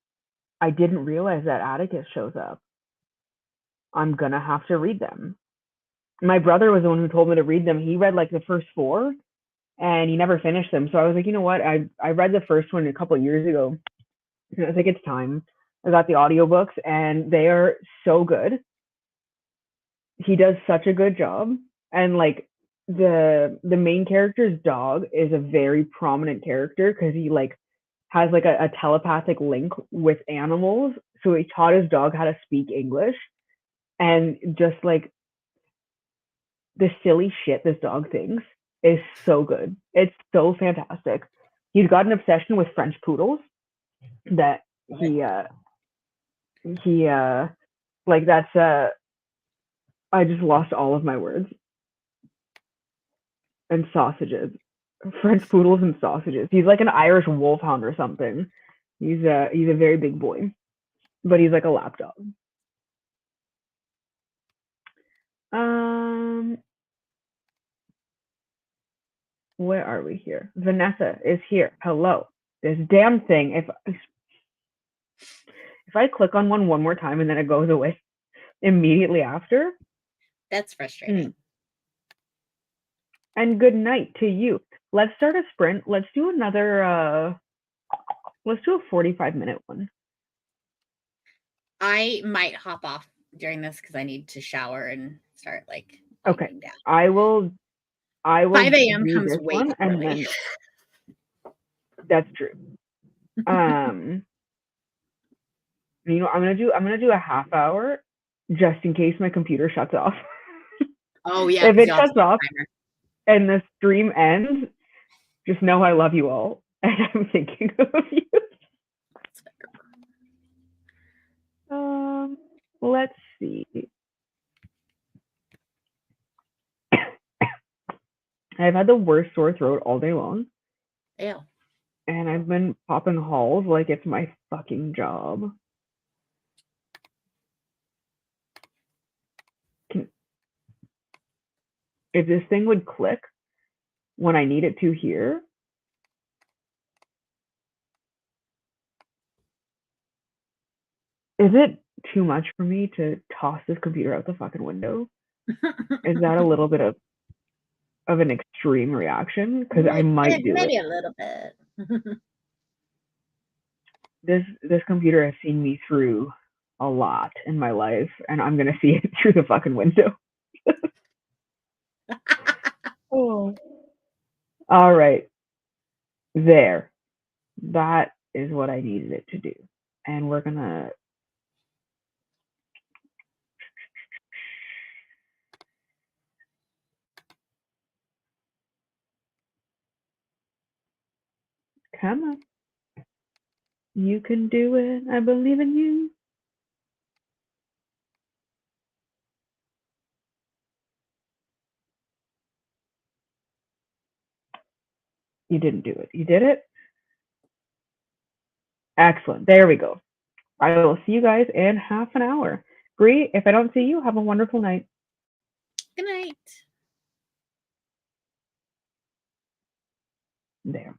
I didn't realize that Atticus shows up. I'm gonna have to read them. My brother was the one who told me to read them. He read like the first 4 and he never finished them. So I was like, you know what? I read the first one a couple of years ago. And I was like, it's time. I got the audiobooks and they are so good. He does such a good job. And like the main character's dog is a very prominent character because he like has like a telepathic link with animals. So he taught his dog how to speak English. And just like the silly shit this dog thinks is so good. It's so fantastic. He's got an obsession with French poodles that he like that's I just lost all of my words. And sausages. French poodles and sausages. He's like an Irish wolfhound or something. He's a very big boy. But he's like a lapdog. Where are we here? Vanessa is here. Hello. This damn thing. If I click on one more time and then it goes away immediately after. That's frustrating. And good night to you. Let's start a sprint. Let's do another let's do a 45-minute one. I might hop off during this because I need to shower and start like okay down. I will 5 a.m. comes way one and then that's true. You know, I'm gonna do a half hour just in case my computer shuts off. Oh yeah. If it shuts off and the stream ends, just know I love you all and I'm thinking of you. Let's see. I've had the worst sore throat all day long. Ew. And I've been popping halls like it's my fucking job. If this thing would click when I need it to here. Is it too much for me to toss this computer out the fucking window? Is that a little bit of an extreme reaction? Because I might do maybe it. A little bit. This computer has seen me through a lot in my life, and I'm gonna see it through the fucking window. Oh. All right. There. That is what I needed it to do. And we're gonna come on. You can do it. I believe in you. You didn't do it. You did it? Excellent. There we go. I will see you guys in half an hour. Bree, if I don't see you, have a wonderful night. Good night. There.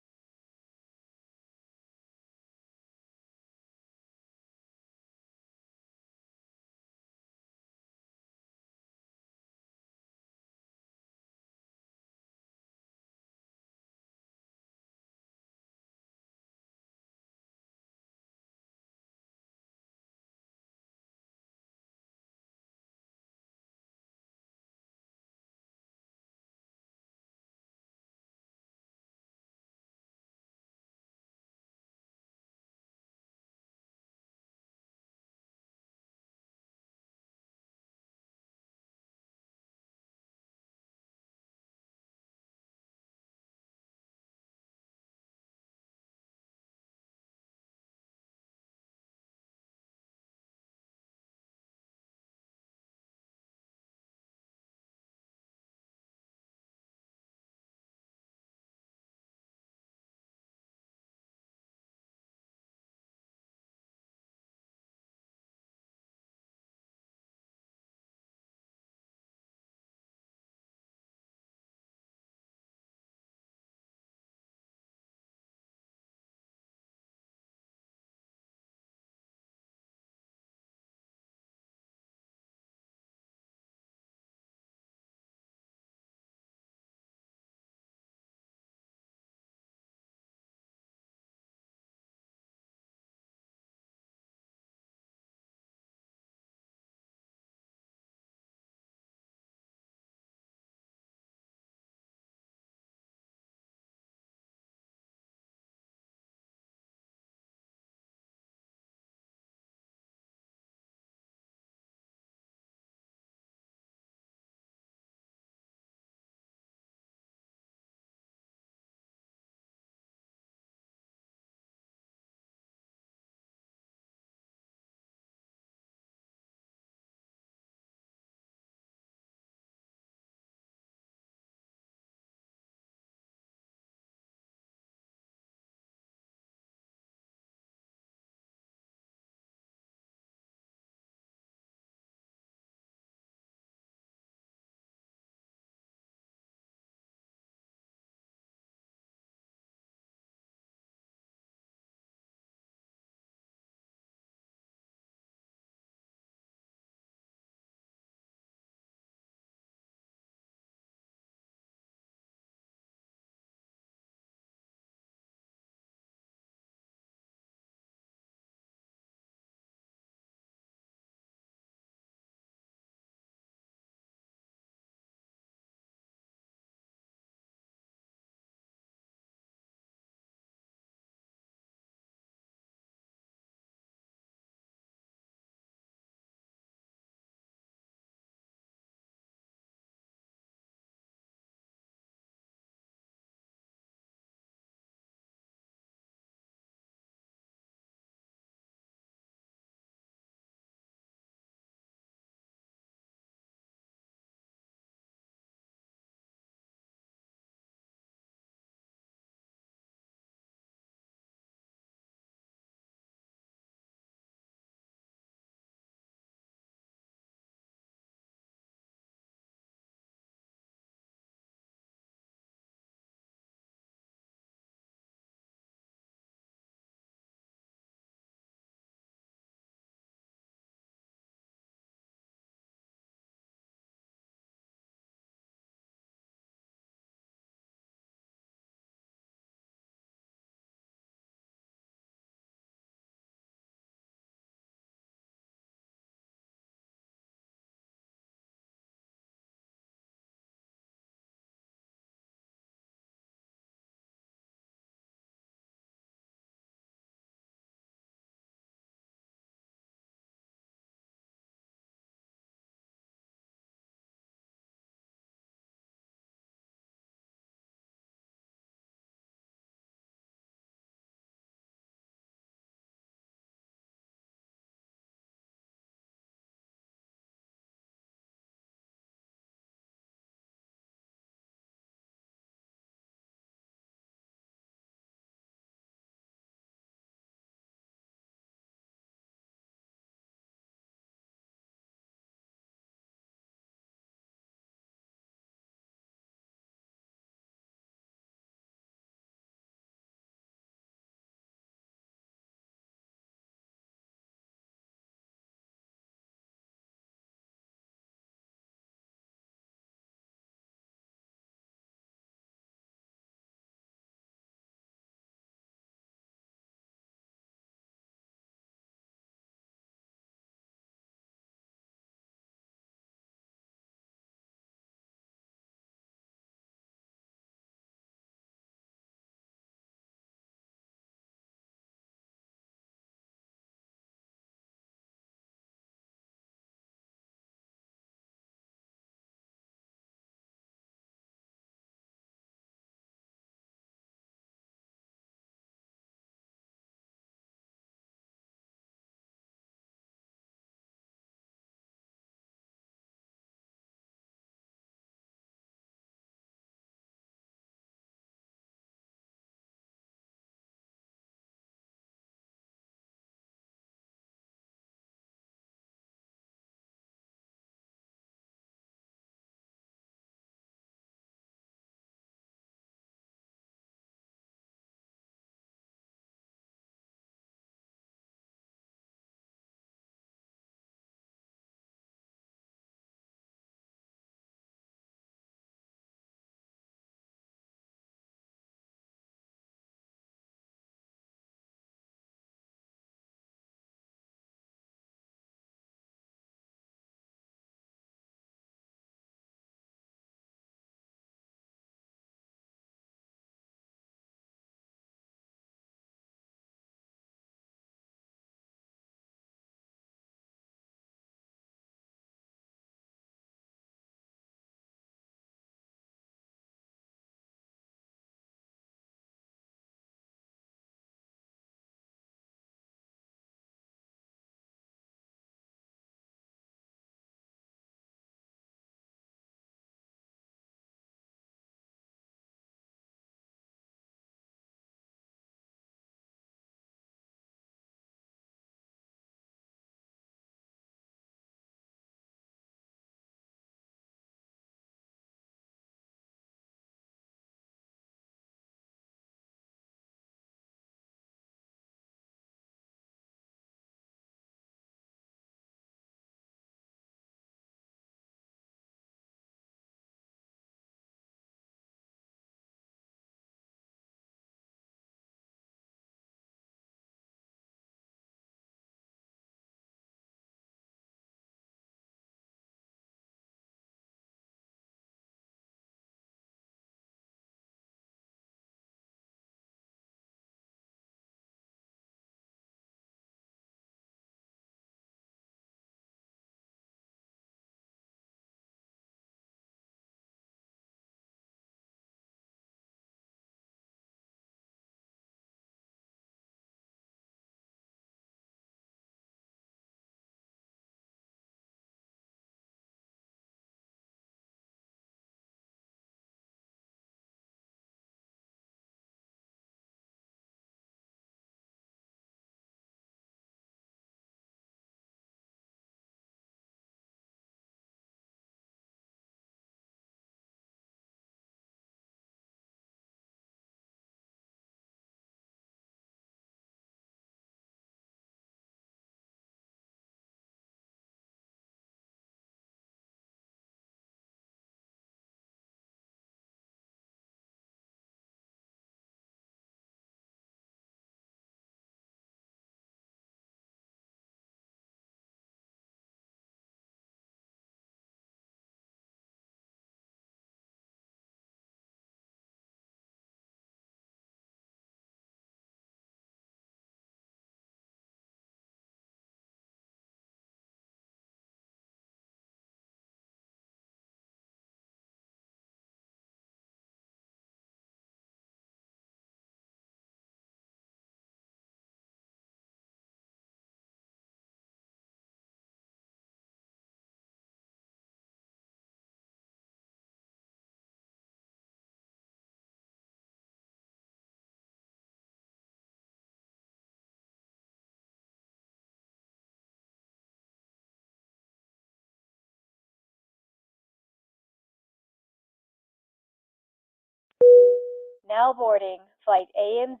Now boarding flight AMZ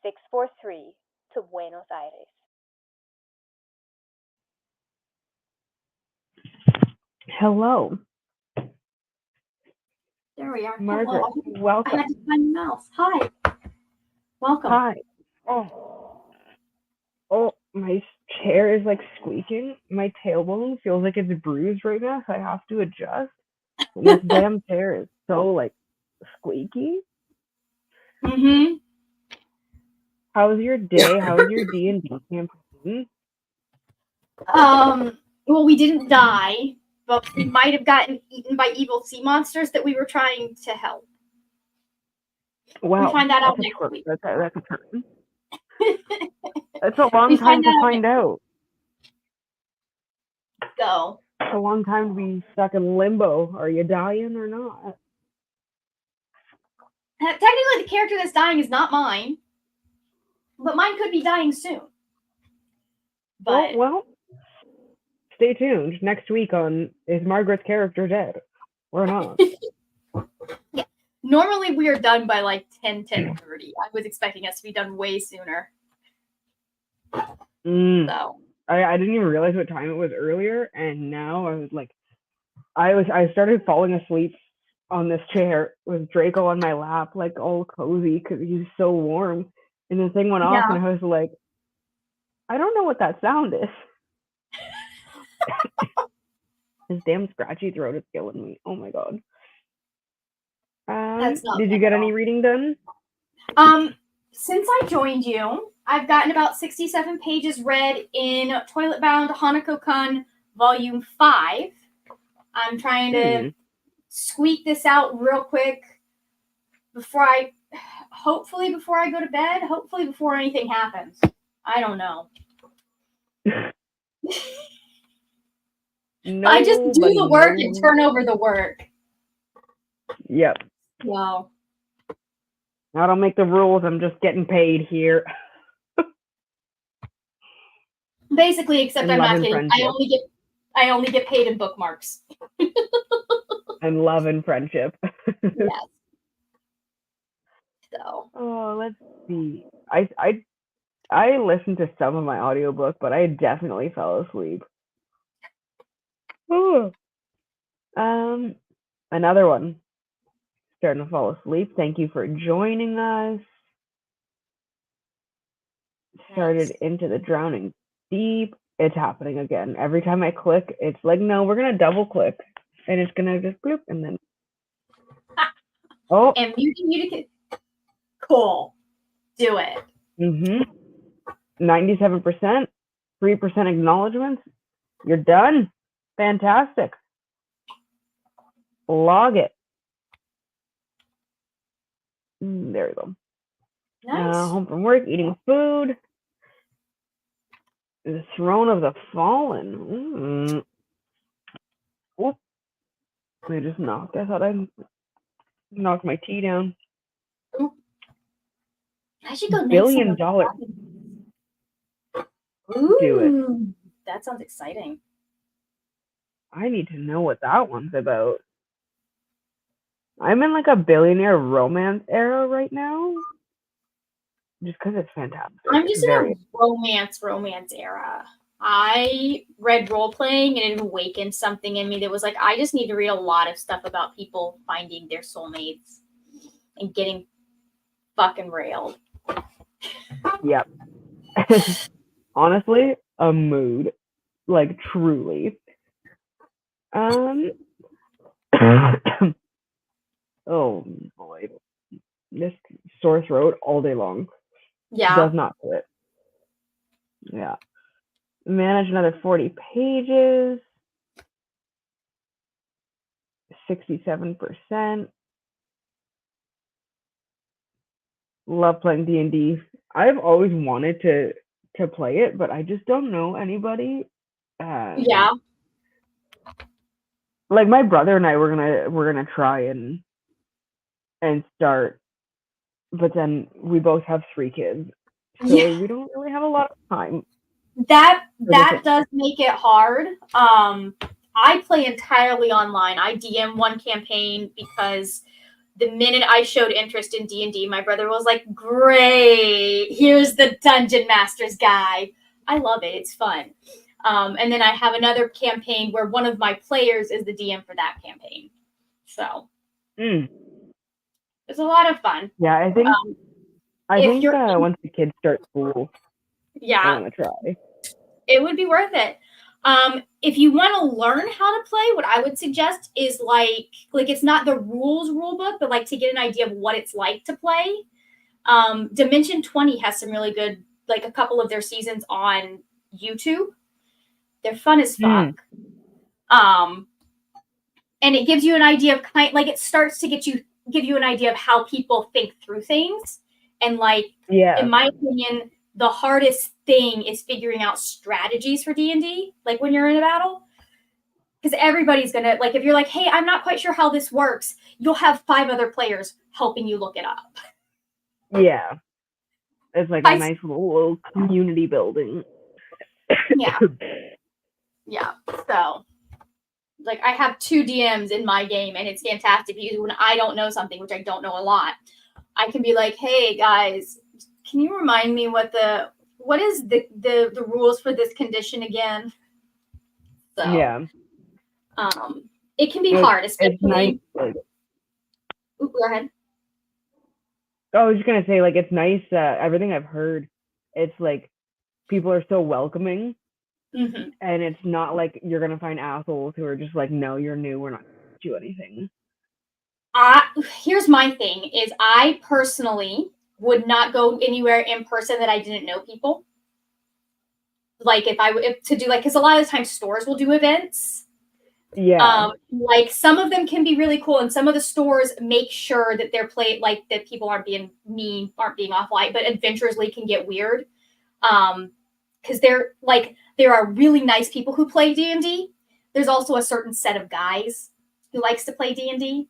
643 to Buenos Aires. Hello. There we are. Margaret, Hello. welcome. I had to find the mouse. Hi. Welcome. Hi. Oh, my chair is like squeaking. My tailbone feels like it's bruised right now, so I have to adjust. And this damn chair is so like squeaky. Mm-hmm. How was your day? How was your D&D campaign? Well, we didn't die, but we might have gotten eaten by evil sea monsters that we were trying to help. Wow. We find that out next week. That's a turn. That's a long time to find out. So. It's a long time to be stuck in limbo. Are you dying or not? Technically, the character that's dying is not mine, but mine could be dying soon. But well, stay tuned. Next week on Is Margaret's Character Dead or Not? Yeah. Normally we are done by like 10:30. I was expecting us to be done way sooner. So I didn't even realize what time it was earlier, and now I was like, I started falling asleep on this chair with Draco on my lap, like all cozy because he's so warm. And the thing went off, and I was like, I don't know what that sound is. His damn scratchy throat is killing me. Oh my god. Did you get any reading done? Since I joined you, I've gotten about 67 pages read in Toilet Bound Hanako-kun Volume 5. I'm trying to squeak this out real quick hopefully before I go to bed, hopefully before anything happens. I don't know. I just do the work and turn over the work. Yep. Wow. I don't make the rules. I'm just getting paid here. Basically, except I'm not getting. I only get paid in bookmarks. And love and friendship. Yes. So. Oh, let's see. I listened to some of my audiobook, but I definitely fell asleep. Oh. Another one. Starting to fall asleep. Thank you for joining us. Started into the drowning deep. It's happening again. Every time I click, it's like, no, we're gonna double click, and it's gonna just bloop, and then. Oh. And you can. Cool. Do it. 97%. 3% acknowledgements. You're done. Fantastic. Log it. There we go. Nice. Home from work, eating food. The Throne of the Fallen. Oop. I just knocked. I thought I knocked my tea down. Ooh. I should go $1 billion. Ooh, do it. That sounds exciting. I need to know what that one's about. I'm in like a billionaire romance era right now. Just because it's fantastic. I'm just in a romance era. I read role playing and it awakened something in me that was like, I just need to read a lot of stuff about people finding their soulmates and getting fucking railed. Yep. Honestly, a mood. Like, truly. Oh boy. This sore throat all day long. Yeah. Does not quit. Yeah. Manage another 40 pages. 67%. Love playing D&D. I've always wanted to play it, but I just don't know anybody. Yeah. Like my brother and I we're gonna try and start, but then we both have 3 kids, so we don't really have a lot of time. That does make it hard. I play entirely online. I DM one campaign because the minute I showed interest in D&D, my brother was like, great, here's the Dungeon Master's Guide. I love it. It's fun. And then I have another campaign where one of my players is the DM for that campaign. So it's a lot of fun. Yeah, I think once the kids start school, I want to try. It would be worth it. If you want to learn how to play, what I would suggest is like it's not the rules rule book, but like to get an idea of what it's like to play. Dimension 20 has some really good, like a couple of their seasons on YouTube. They're fun as fuck. And it gives you an idea of it starts to give you an idea of how people think through things. And in my opinion, the hardest thing is figuring out strategies for D&D, like when you're in a battle. Because everybody's going to, if you're like, hey, I'm not quite sure how this works, you'll have 5 other players helping you look it up. Yeah. It's like a nice little community building. Yeah. Yeah. So, I have 2 DMs in my game, and it's fantastic because when I don't know something, which I don't know a lot, I can be like, hey, guys, can you remind me what is the rules for this condition again? So, yeah. It can be hard, especially. It's nice. Go ahead. I was just gonna say, it's nice. Everything I've heard, it's people are so welcoming, and it's not like you're gonna find assholes who are just like, no, you're new, we're not gonna do anything. Here's my thing: is I personally would not go anywhere in person that I didn't know people. Because a lot of the time stores will do events. Yeah. Some of them can be really cool, and some of the stores make sure that they're played that people aren't being mean, aren't being off-white, but Adventures League can get weird. Because there are really nice people who play D&D. There's also a certain set of guys who likes to play D&D.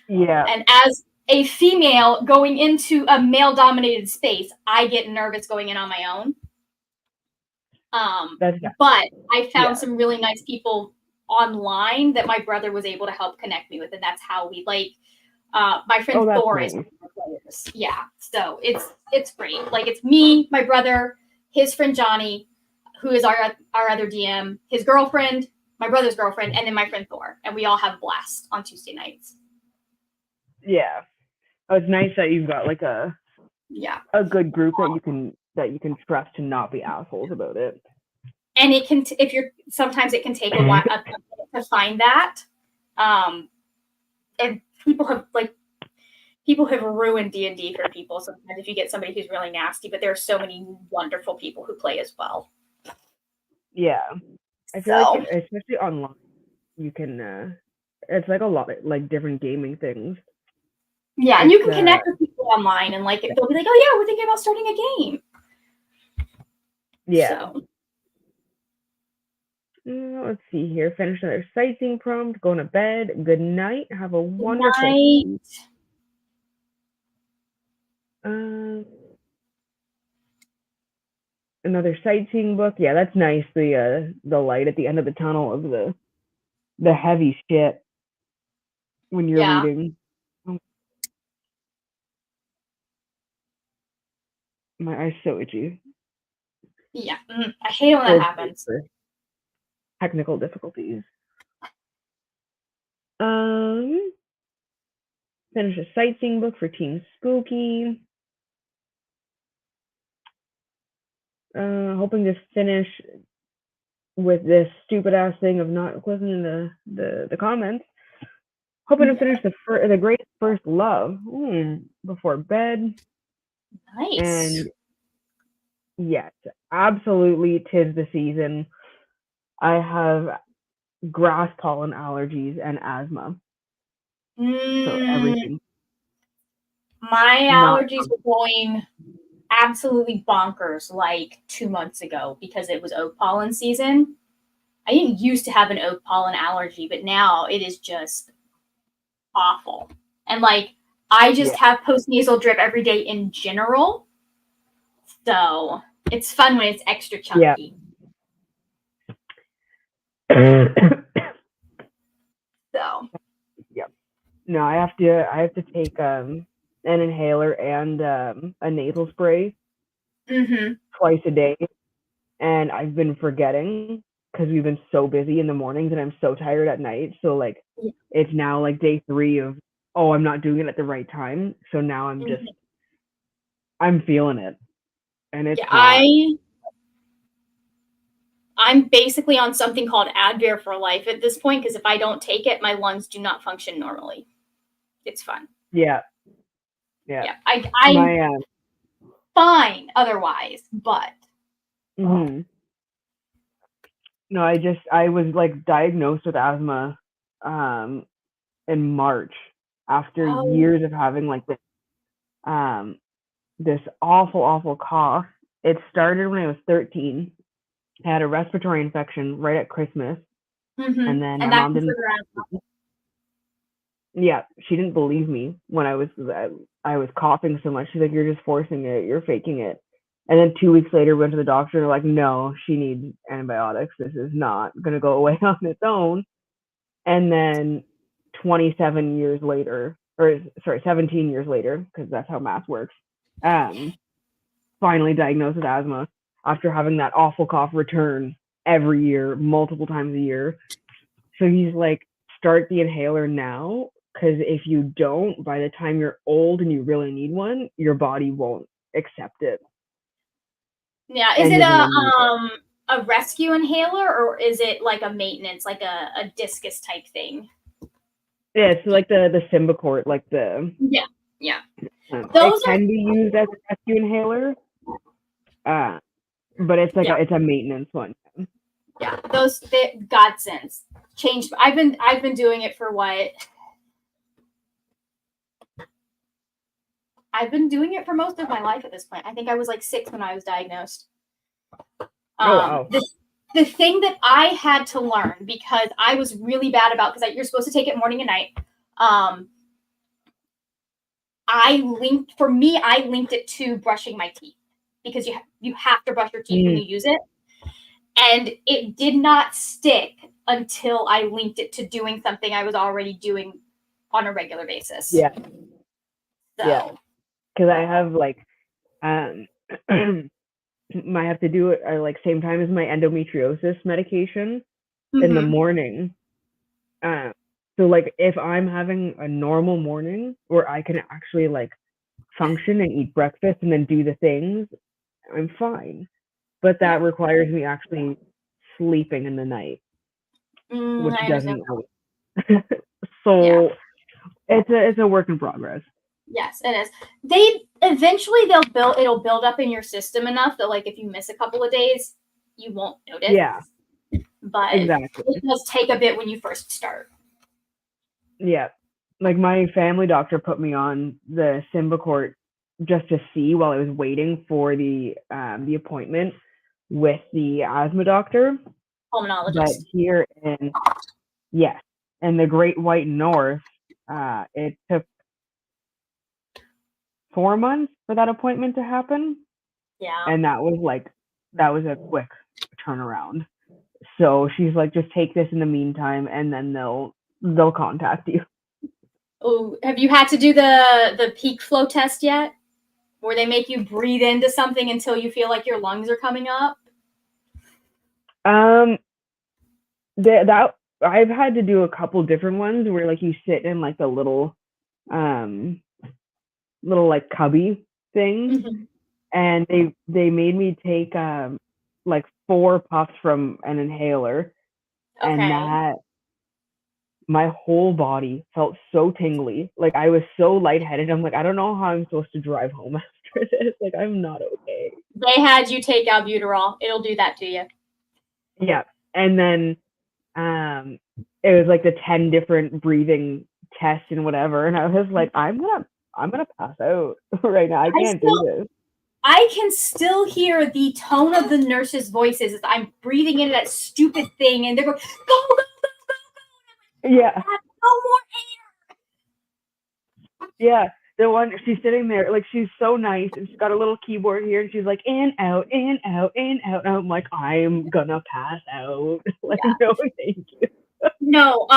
Yeah. And as a female going into a male-dominated space, I get nervous going in on my own. But I found some really nice people online that my brother was able to help connect me with, and that's how we my friend Thor is one of my players. Yeah, so it's great. It's me, my brother, his friend Johnny, who is our other DM, his girlfriend, my brother's girlfriend, and then my friend Thor, and we all have a blast on Tuesday nights. Yeah. Oh, it's nice that you've got a good group that you can trust to not be assholes about it. And it can, sometimes it can take a while to find that. And people have ruined D&D for people sometimes if you get somebody who's really nasty, but there are so many wonderful people who play as well. Yeah. I feel especially online, you can, it's a lot of different gaming things. Yeah, and you can connect with people online and they'll be like, oh yeah, we're thinking about starting a game. Yeah. So. Let's see here. Finish another sightseeing prompt. Going to bed. Good night. Have a wonderful night. Another sightseeing book. Yeah, that's nice. The light at the end of the tunnel of the heavy shit when you're reading. My eye's so itchy. Yeah, I hate it when that happens. Technical difficulties. Finish a sightseeing book for Team Spooky. Hoping to finish with this stupid ass thing of not listening to the comments. Hoping to finish the Great First Love before bed. Nice. And yes, absolutely, 'tis the season. I have grass pollen allergies and asthma. So everything. My allergies were going absolutely bonkers 2 months ago because it was oak pollen season. I didn't used to have an oak pollen allergy, but now it is just awful. And I just have postnasal drip every day in general. So it's fun when it's extra chunky. Yeah. So. Yep. No, I have to take an inhaler and a nasal spray twice a day, and I've been forgetting because we've been so busy in the mornings and I'm so tired at night. So like it's now like day 3 of I'm not doing it at the right time. So now I'm feeling it, and it's I'm basically on something called Advair for life at this point, because if I don't take it, my lungs do not function normally. It's fun. Yeah. I'm fine otherwise, but no, I was like diagnosed with asthma in March after years of having like this awful cough. It started when I was 13. I had a respiratory infection right at Christmas, and then my mom didn't. Yeah, she didn't believe me when I was coughing so much. She's like, "You're just forcing it. You're faking it." And then 2 weeks later, we went to the doctor. They're like, "No, she needs antibiotics. This is not gonna go away on its own." And then 17 years later, because that's how math works. Finally diagnosed with asthma after having that awful cough return every year, multiple times a year. So he's like, start the inhaler now, because if you don't, by the time you're old and you really need one, your body won't accept it. Yeah. Is it a rescue inhaler, or is it like a maintenance, like a discus type thing? Yeah, it's like the Symbicort, like the Those it can be used as a rescue inhaler, but it's like it's a maintenance one. Yeah, those godsends changed. I've been doing it for what? I've been doing it for most of my life at this point. I think I was like 6 when I was diagnosed. Wow. The thing that I had to learn, because I was really bad about, because you're supposed to take it morning and night. I linked it to brushing my teeth, because you have to brush your teeth when you use it. And it did not stick until I linked it to doing something I was already doing on a regular basis. Yeah. So. Yeah. Because I have like, I have to do it like same time as my endometriosis medication in the morning. So like if I'm having a normal morning where I can actually like function and eat breakfast and then do the things, I'm fine. But that requires me actually sleeping in the night, which doesn't always. So it's a work in progress. Yes, it is. It'll build up in your system enough that like if you miss a couple of days, you won't notice. Yeah. But exactly. It does take a bit when you first start. Yeah. Like my family doctor put me on the Symbicort just to see while I was waiting for the appointment with the asthma doctor. Pulmonologist. But here in the Great White North, it took 4 months for that appointment to happen. Yeah. And that was a quick turnaround. So she's like, just take this in the meantime, and then they'll contact you. Oh, have you had to do the peak flow test yet? Where they make you breathe into something until you feel like your lungs are coming up? That I've had to do a couple different ones where like you sit in like a little like cubby thing, and they made me take like 4 puffs from an inhaler, and that my whole body felt so tingly. Like I was so lightheaded. I'm like, I don't know how I'm supposed to drive home after this. Like I'm not okay. They had you take albuterol. It'll do that to you. Yeah. And then it was like the 10 different breathing tests and whatever. And I was like, I'm gonna pass out right now. I can't do this. I can still hear the tone of the nurses' voices as I'm breathing into that stupid thing, and they're going, go, go, go, go, go. Yeah. No more air. Yeah. The one, she's sitting there, like, she's so nice, and she's got a little keyboard here, and she's like, in, out, in, out, in, out. And I'm like, I'm gonna pass out. Like, no, thank you. No,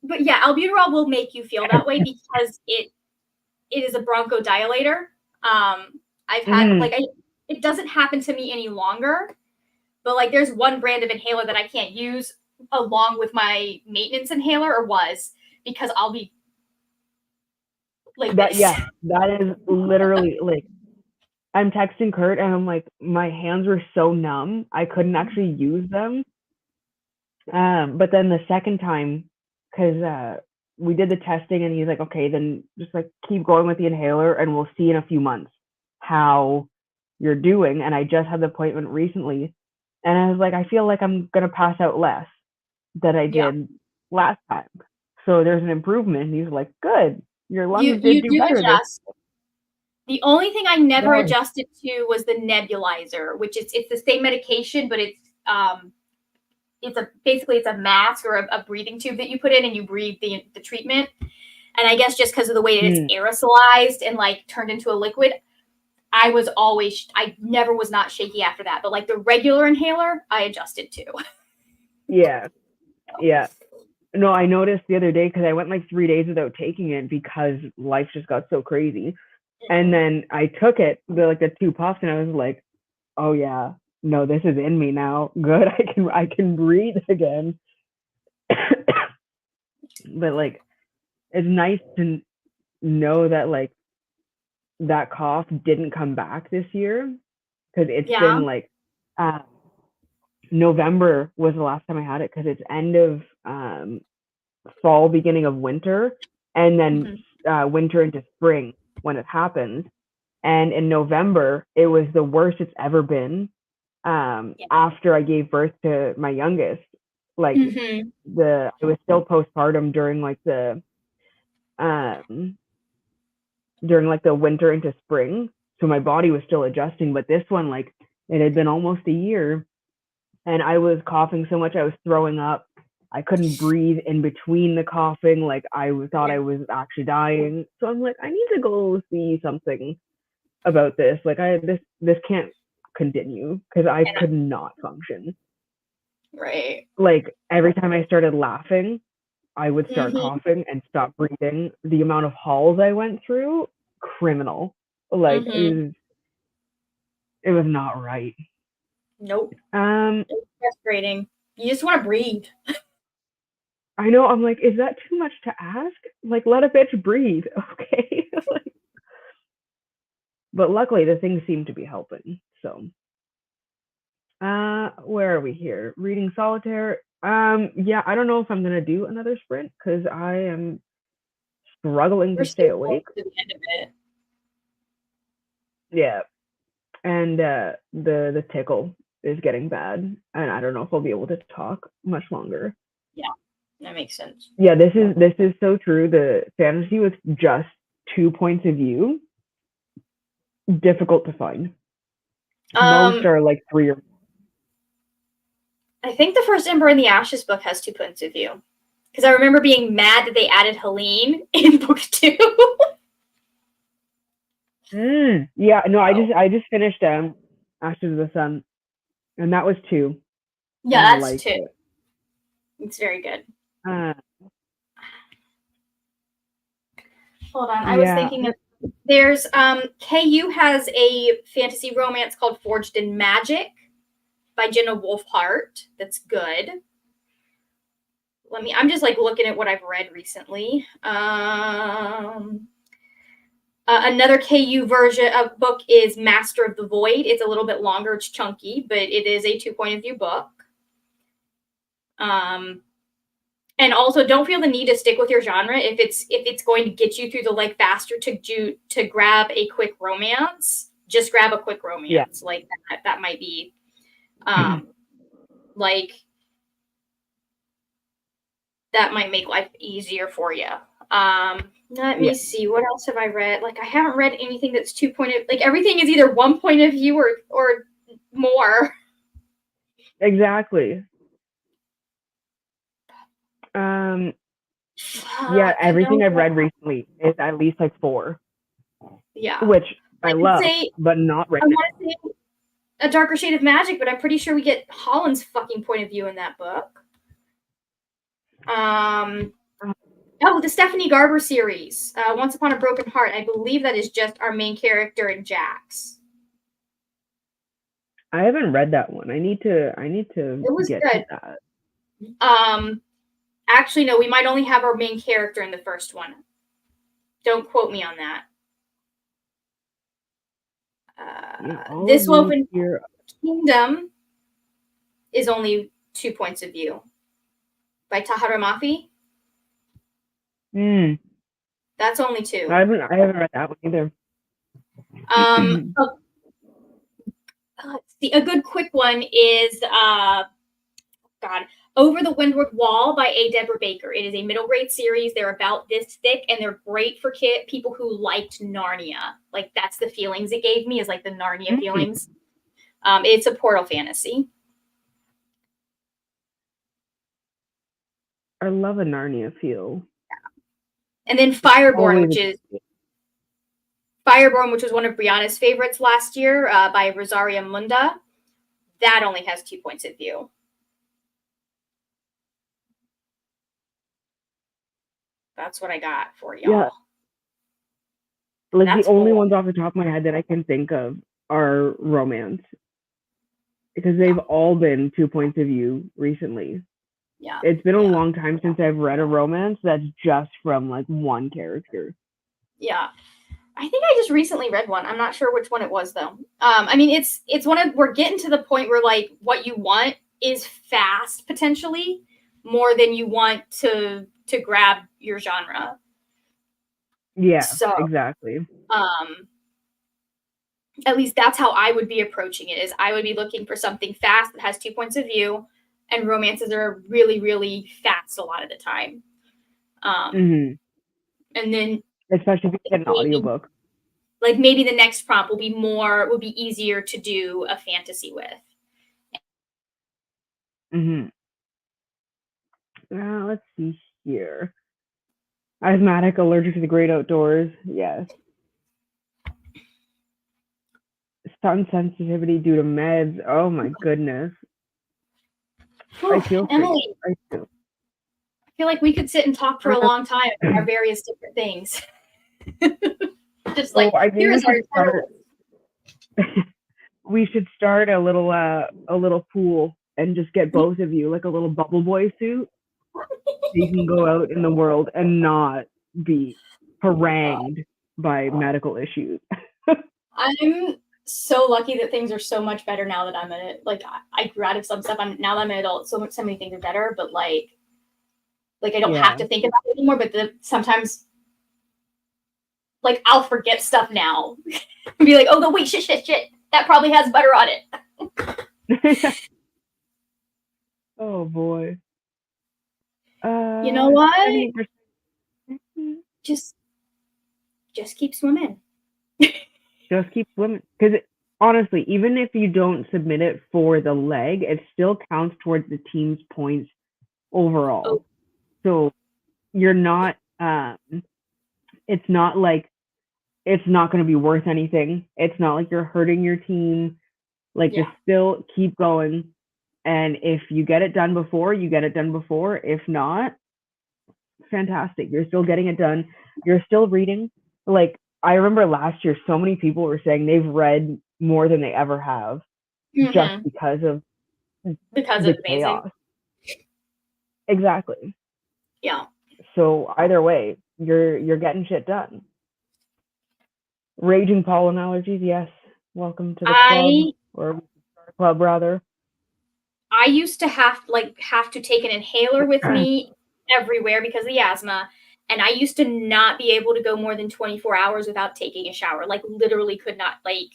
but yeah, albuterol will make you feel that way because it is a bronchodilator. I've had it doesn't happen to me any longer, but like there's one brand of inhaler that I can't use along with my maintenance inhaler, or was, because I'll be like that. this. Yeah, that is literally like, I'm texting Kurt and I'm like, my hands were so numb I couldn't actually use them. But then the second time, because we did the testing and he's like, okay, then just like keep going with the inhaler and we'll see in a few months how you're doing. And I just had the appointment recently and I was like, I feel like I'm gonna pass out less than I did last time. So there's an improvement. And he's like, good, your lungs did do better adjust. The only thing I never Yeah. adjusted to was the nebulizer, which it's the same medication, but it's basically a mask or a breathing tube that you put in and you breathe the treatment. And I guess just because of the way that it's aerosolized and like turned into a liquid, I never was not shaky after that. But like the regular inhaler, I adjusted to. Yeah. Yeah. No, I noticed the other day because I went like 3 days without taking it because life just got so crazy. And then I took it, the 2 puffs, and I was like, oh yeah, no, this is in me now. Good, I can breathe again. But like, it's nice to know that like that cough didn't come back this year, because it's been like November was the last time I had it, because it's end of fall, beginning of winter, and then winter into spring when it happens. And in November, it was the worst it's ever been. After I gave birth to my youngest, like I was still postpartum during like the winter into spring, so my body was still adjusting. But this one, like, it had been almost a year, and I was coughing so much I was throwing up. I couldn't breathe in between the coughing. Like, I thought I was actually dying. So I'm like, I need to go see something about this. Like, this can't continue, because I could not function. Right. Like, every time I started laughing, I would start coughing and stop breathing. The amount of halls I went through, criminal. Like, it was not right. Nope. It's frustrating. You just want to breathe. I know. I'm like, is that too much to ask? Like, let a bitch breathe, okay? But luckily, the things seem to be helping. So, where are we here? Reading solitaire. Yeah, I don't know if I'm gonna do another sprint because I am struggling to stay awake. To the end of it. Yeah, and the tickle is getting bad, and I don't know if I'll be able to talk much longer. Yeah, that makes sense. Yeah, this is so true. The fantasy with just 2 points of view, difficult to find. Most are like 3 or. I think the first Ember in the Ashes book has 2 points of view, because I remember being mad that they added Helene in book 2. Yeah, no, I just finished Ashes of the Sun, and that was 2. Yeah, that's 2. It's very good. Hold on, I was thinking of, there's KU has a fantasy romance called Forged in Magic by Jenna Wolfhart. That's good. I'm just like looking at what I've read recently. Another KU version of book is Master of the Void. It's a little bit longer, it's chunky, but it is a 2 point of view book. And also, don't feel the need to stick with your genre if it's going to get you through the like faster to grab a quick romance. Just grab a quick romance. Yeah. Like that might be, like that might make life easier for you. Let me see. What else have I read? Like, I haven't read anything that's 2 point of, like, everything is either 1 point of view or more. Exactly. Yeah, everything I've read recently is at least like 4. Yeah. Which I love, but not right now. I want to say A Darker Shade of Magic, but I'm pretty sure we get Holland's fucking point of view in that book. Oh, the Stephanie Garber series, Once Upon a Broken Heart. I believe that is just our main character and Jax. I haven't read that one. I need to get good. to that. Actually, no, we might only have our main character in the first one. Don't quote me on that. This Woven Kingdom is only 2 points of view by Tahereh Mafi. That's only 2. I haven't read that one either. Let's see. A good quick one is Over the Windward Wall by A. Deborah Baker. It is a middle grade series. They're about this thick, and they're great for people who liked Narnia. Like, that's the feelings it gave me, is like the Narnia feelings. It's a portal fantasy. I love a Narnia feel. And then Fireborn, which was one of Brianna's favorites last year, by Rosaria Munda. That only has 2 points of view. That's what I got for y'all. Yeah. Like, that's the only ones off the top of my head that I can think of are romance. Because they've all been 2 points of view recently. Yeah. It's been a long time since I've read a romance that's just from like one character. Yeah. I think I just recently read one. I'm not sure which one it was though. I mean, it's one of, we're getting to the point where like what you want is fast potentially more than you want to grab your genre. Yeah, so, exactly. At least that's how I would be approaching it, is I would be looking for something fast that has 2 points of view, and romances are really, really fast a lot of the time. And then especially if you get an audiobook. Like maybe the next prompt will be easier to do a fantasy with. Let's see here. Asthmatic, allergic to the great outdoors. Yes. Sun sensitivity due to meds. Oh my goodness. I feel Emily. I feel like we could sit and talk for a long time about our various different things. Just like, here's our start. We should start a little pool and just get both of you like a little bubble boy suit. So you can go out in the world and not be harangued by medical issues. I'm so lucky that things are so much better now that I'm in it. Like, I grew out of some stuff. Now that I'm an adult, so many things are better. But like I don't have to think about it anymore. But sometimes, like, I'll forget stuff now. Be like, oh no, wait, shit. That probably has butter on it. Oh boy. You know what? Just keep swimming. Just keep swimming. Because honestly, even if you don't submit it for the leg, it still counts towards the team's points overall. Oh. So you're not, it's not like it's not going to be worth anything. It's not like you're hurting your team. Like, just still keep going. And if you get it done before, you get it done before. If not, fantastic. You're still getting it done. You're still reading. Like, I remember last year, so many people were saying they've read more than they ever have, just because of the chaos. Exactly. Yeah. So either way, you're getting shit done. Raging pollen allergies, yes. Welcome to the club, or club rather. I used to have to take an inhaler with me everywhere because of the asthma. And I used to not be able to go more than 24 hours without taking a shower. Like, literally could not, like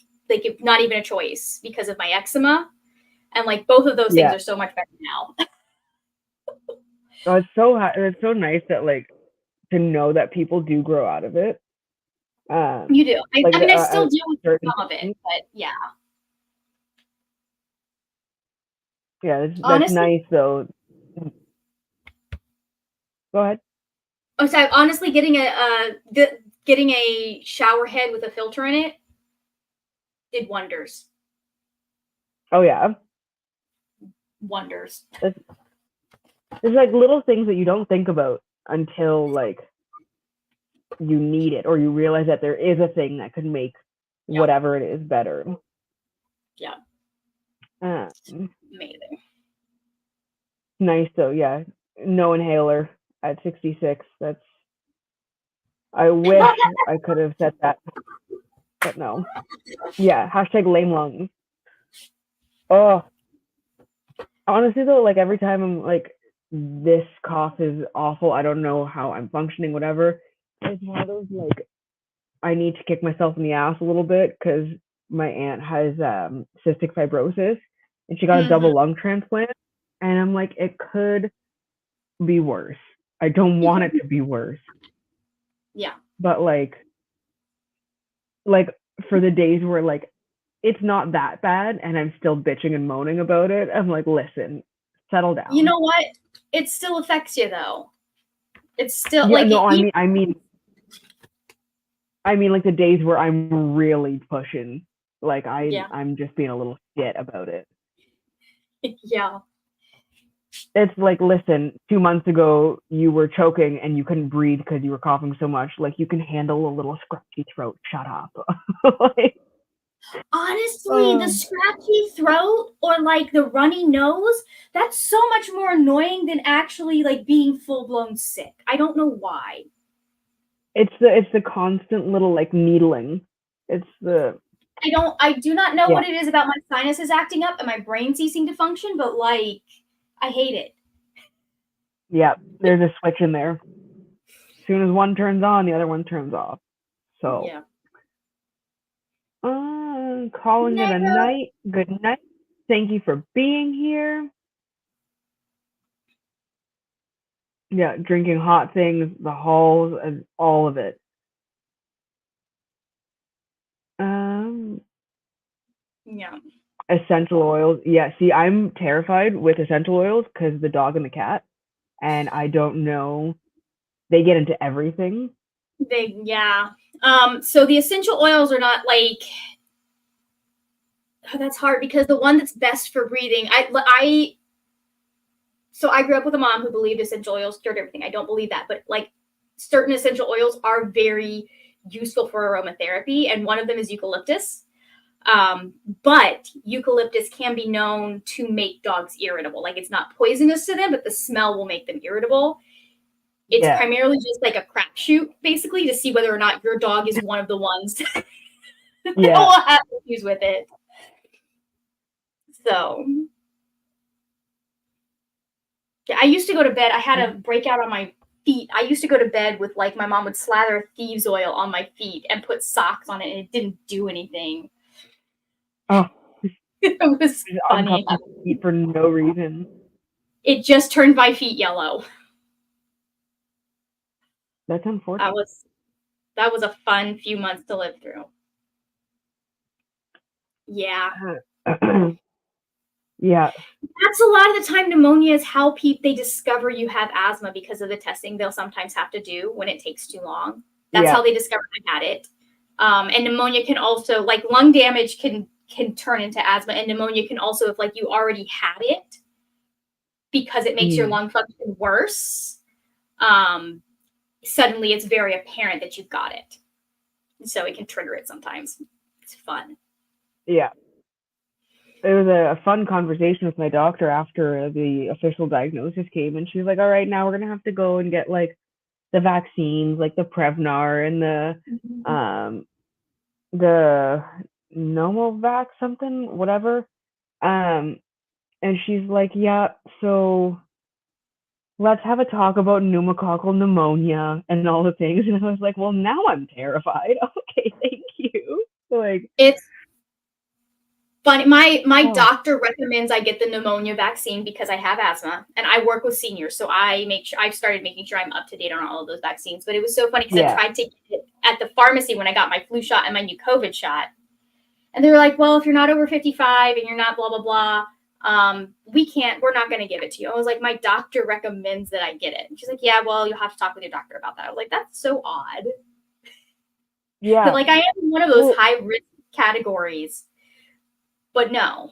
not even a choice because of my eczema. And like both of those things are so much better now. So it's so nice that like to know that people do grow out of it. You do. I still deal with some of it, but yeah. Yeah, that's nice though. Go ahead. Oh, so honestly, getting a shower head with a filter in it did wonders. Oh yeah. Wonders. There's like little things that you don't think about until like you need it or you realize that there is a thing that could make whatever it is better. Yeah. Amazing. Nice though, yeah. No inhaler at 66. That's. I wish I could have said that, but no. Yeah. #lame lungs. Oh. Honestly though, like every time I'm like, this cough is awful. I don't know how I'm functioning. Whatever. It's one of those like, I need to kick myself in the ass a little bit because my aunt has cystic fibrosis and she got a double lung transplant. And I'm like, it could be worse. I don't want it to be worse. Yeah. But like for the days where like it's not that bad and I'm still bitching and moaning about it, I'm like, listen, settle down. You know what? It still affects you though. It's still yeah, like no, I mean like the days where I'm really pushing, like I'm just being a little shit about it. Yeah. It's like, listen, 2 months ago you were choking and you couldn't breathe because you were coughing so much. Like, you can handle a little scratchy throat. Shut up. Like, honestly, the scratchy throat or like the runny nose, that's so much more annoying than actually like being full-blown sick. I don't know why. It's the constant little like needling. It's the I do not know what it is about my sinuses acting up and my brain ceasing to function, but like I hate it. Yeah, there's a switch in there. As soon as one turns on, the other one turns off. So yeah. Calling it a night. Good night. Thank you for being here. Yeah, drinking hot things, the halls, and all of it. Yeah. Essential oils. Yeah, see, I'm terrified with essential oils because the dog and the cat, and I don't know. They get into everything. So the essential oils are not like, that's hard because the one that's best for breathing, so I grew up with a mom who believed essential oils cured everything. I don't believe that, but like certain essential oils are very useful for aromatherapy, and one of them is eucalyptus. But eucalyptus can be known to make dogs irritable. Like, it's not poisonous to them, but the smell will make them irritable. It's primarily just like a crapshoot, basically, to see whether or not your dog is one of the ones that will have issues with it. So, yeah, I used to go to bed. I had a breakout on my feet. I used to go to bed with like my mom would slather thieves oil on my feet and put socks on it, and it didn't do anything. Oh, it was funny. Feet for no reason. It just turned my feet yellow. That's unfortunate. That was a fun few months to live through. Yeah. Yeah. That's a lot of the time. Pneumonia is how they discover you have asthma because of the testing they'll sometimes have to do when it takes too long. That's how they discover I had it. And pneumonia can also, like, lung damage can turn into asthma, and pneumonia can also, if like you already had it, because it makes your lung function worse, suddenly it's very apparent that you've got it. So it can trigger it sometimes. It's fun. Yeah. It was a fun conversation with my doctor after the official diagnosis came, and she was like, all right, now we're going to have to go and get like the vaccines, like the Prevnar and the Novavax something, whatever. And she's like, yeah, so let's have a talk about pneumococcal pneumonia and all the things. And I was like, well, now I'm terrified. Okay, thank you. Like, it's funny. My doctor recommends I get the pneumonia vaccine because I have asthma and I work with seniors. So I've started making sure I'm up to date on all of those vaccines. But it was so funny because I tried to get it at the pharmacy when I got my flu shot and my new COVID shot. And they were like, well, if you're not over 55 and you're not blah, blah, blah, we're not going to give it to you. I was like, my doctor recommends that I get it. And she's like, yeah, well, you'll have to talk with your doctor about that. I was like, that's so odd. Yeah. Like, I am in one of those high risk categories, but no.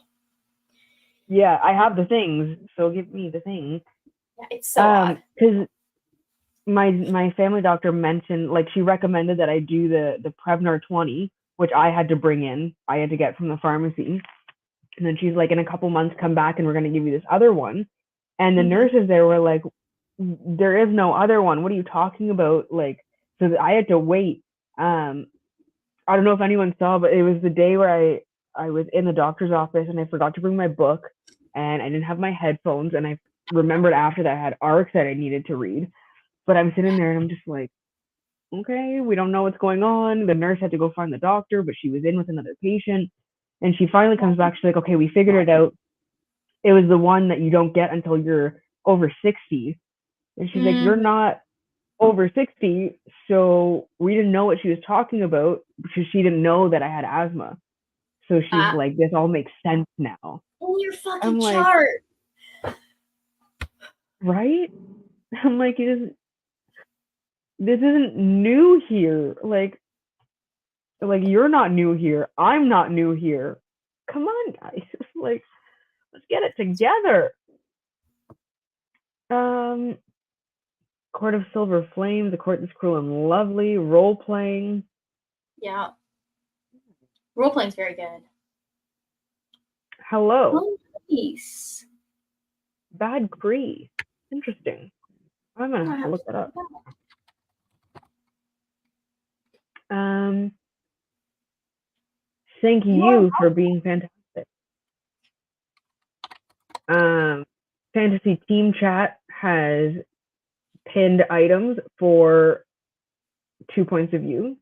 Yeah, I have the things, so give me the things. Yeah, it's so odd. Because my family doctor mentioned, like, she recommended that I do the Prevnar 20, which I had to bring in. I had to get from the pharmacy. And then she's like, in a couple months, come back and we're going to give you this other one. And the nurses there were like, there is no other one. What are you talking about? Like, so I had to wait. I don't know if anyone saw, but it was the day where I was in the doctor's office and I forgot to bring my book and I didn't have my headphones. And I remembered after that I had ARCs that I needed to read. But I'm sitting there and I'm just like, okay, we don't know what's going on. The nurse had to go find the doctor, but she was in with another patient. And she finally comes back. She's like, okay, we figured it out. It was the one that you don't get until you're over 60. And she's like, you're not over 60. So we didn't know what she was talking about because she didn't know that I had asthma. So she's like, this all makes sense now. Oh, your fucking I'm like, chart. Right? I'm like, this isn't new here. Like you're not new here. I'm not new here. Come on, guys. Like, let's get it together. Court of Silver Flames, The Court That's Cruel and Lovely, role playing. Yeah. Role playing's very good. Hello. Oh, nice. Bad Cree. Interesting. I'm gonna have to look that up. Thank you for being fantastic. Fantasy Team Chat has pinned items for 2 points of view.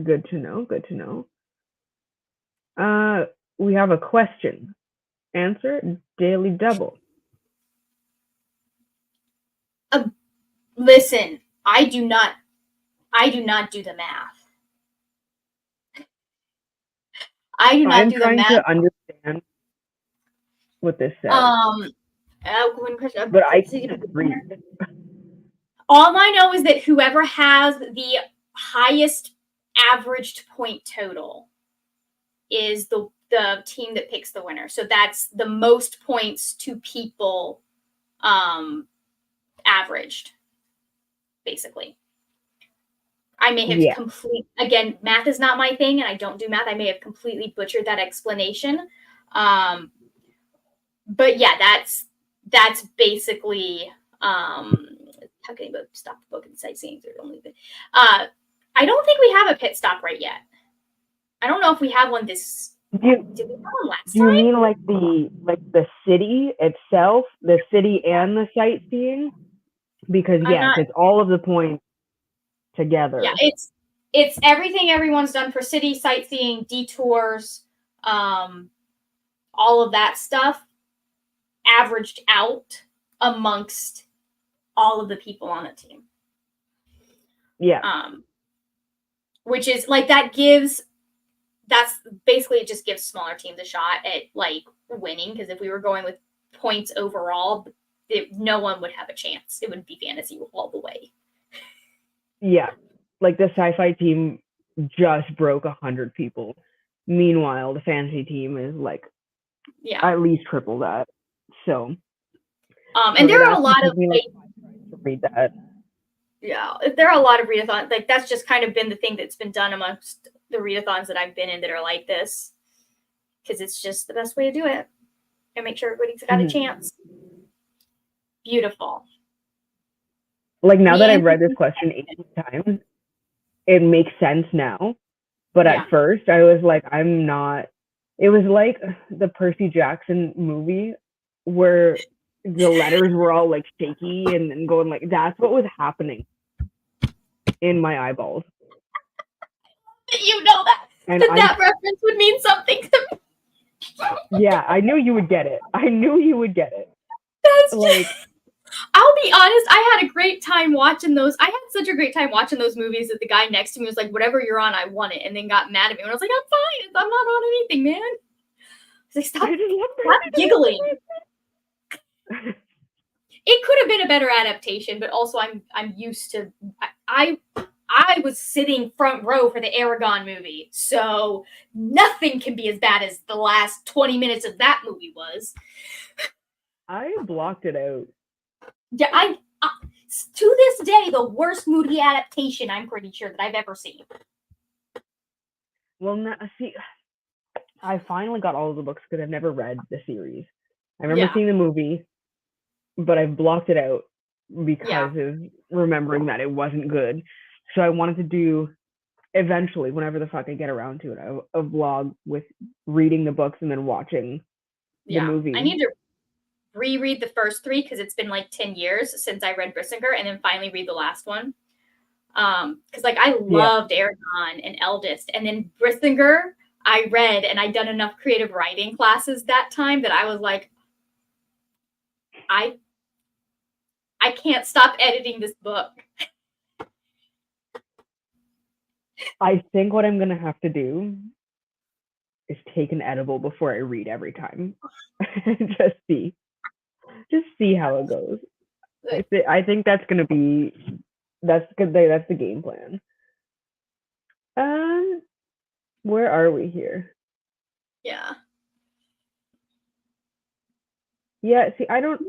Good to know. Good to know. We have a question. Answer: Daily Double. Listen, I do not do the math. I do not do the math. I'm trying to understand what this says. But I can't read. All I know is that whoever has the highest averaged point total is the team that picks the winner. So that's the most points to people averaged, basically. I may have again, math is not my thing and I don't do math. I may have completely butchered that explanation. But yeah, that's basically how can you stop the book and sightseeing? I don't think we have a pit stop right yet. I don't know if we have one this. Did we have one last time? Do you mean like the city itself, the city and the sightseeing? Because it's all of the points together. Yeah, it's everything everyone's done for city, sightseeing, detours, all of that stuff averaged out amongst all of the people on the team. Yeah. Which is like that's basically, it just gives smaller teams a shot at like winning, because if we were going with points overall, no one would have a chance. It would be fantasy all the way. Yeah. Like the sci-fi team just broke 100 people. Meanwhile, the fantasy team is like at least triple that. So and there are a lot of read that. Yeah, there are a lot of readathons. Like that's just kind of been the thing that's been done amongst the readathons that I've been in that are like this, because it's just the best way to do it and make sure everybody's got a chance. Beautiful. Like now that I've read this question 80 times, it makes sense now. But at first I was like, I'm not. It was like the Percy Jackson movie where the letters were all like shaky and going like, that's what was happening in my eyeballs. You know that. And that reference would mean something to me. Yeah, I knew you would get it. That's like, I'll be honest, I had a great time watching those. I had such a great time watching those movies that the guy next to me was like, whatever you're on, I want it. And then got mad at me. And I was like, I'm fine. I'm not on anything, man. I was like, stop giggling. It could have been a better adaptation, but also I'm used to. I was sitting front row for the Aragon movie, so nothing can be as bad as the last 20 minutes of that movie was. I blocked it out. Yeah, To this day, the worst movie adaptation, I'm pretty sure, that I've ever seen. Well, see, I finally got all of the books because I've never read the series. I remember seeing the movie, but I've blocked it out because of remembering that it wasn't good. So I wanted to do, eventually, whenever the fuck I get around to it, a vlog with reading the books and then watching the movie. I need to reread the first 3 because it's been like 10 years since I read Brissinger, and then finally read the last one. Because like I loved Aragon and Eldest, and then Brissinger I read, and I'd done enough creative writing classes that time that I was like, I can't stop editing this book. I think what I'm gonna have to do is take an edible before I read every time. just see how it goes. I think that's gonna be that's good. That's the game plan. Where are we here? Yeah. Yeah. See, I don't know.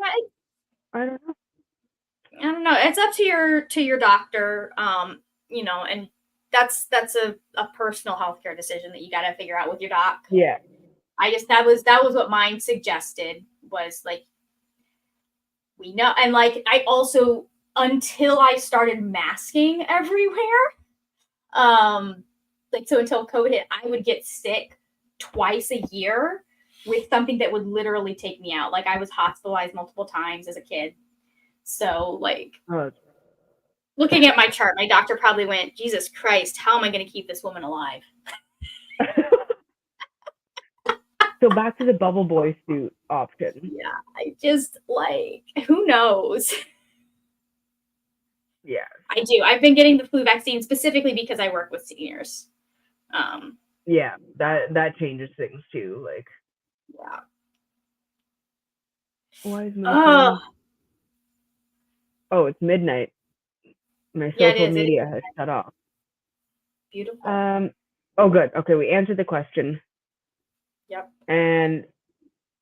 I don't know. It's up to your doctor. You know, and that's a personal healthcare decision that you got to figure out with your doc. Yeah. That was what mine suggested, was like, we know, and like I also, until I started masking everywhere, like, so until COVID hit, I would get sick twice a year with something that would literally take me out. Like I was hospitalized multiple times as a kid. So like, looking at my chart, my doctor probably went, Jesus Christ, how am I going to keep this woman alive? So back to the bubble boy suit option. Yeah, I just like, who knows? Yeah. I do. I've been getting the flu vaccine specifically because I work with seniors. Yeah, that changes things too. Like, yeah. Why is my phone? Oh, it's midnight. My social media has shut off. Beautiful. Oh, good. Okay, we answered the question. Yep. And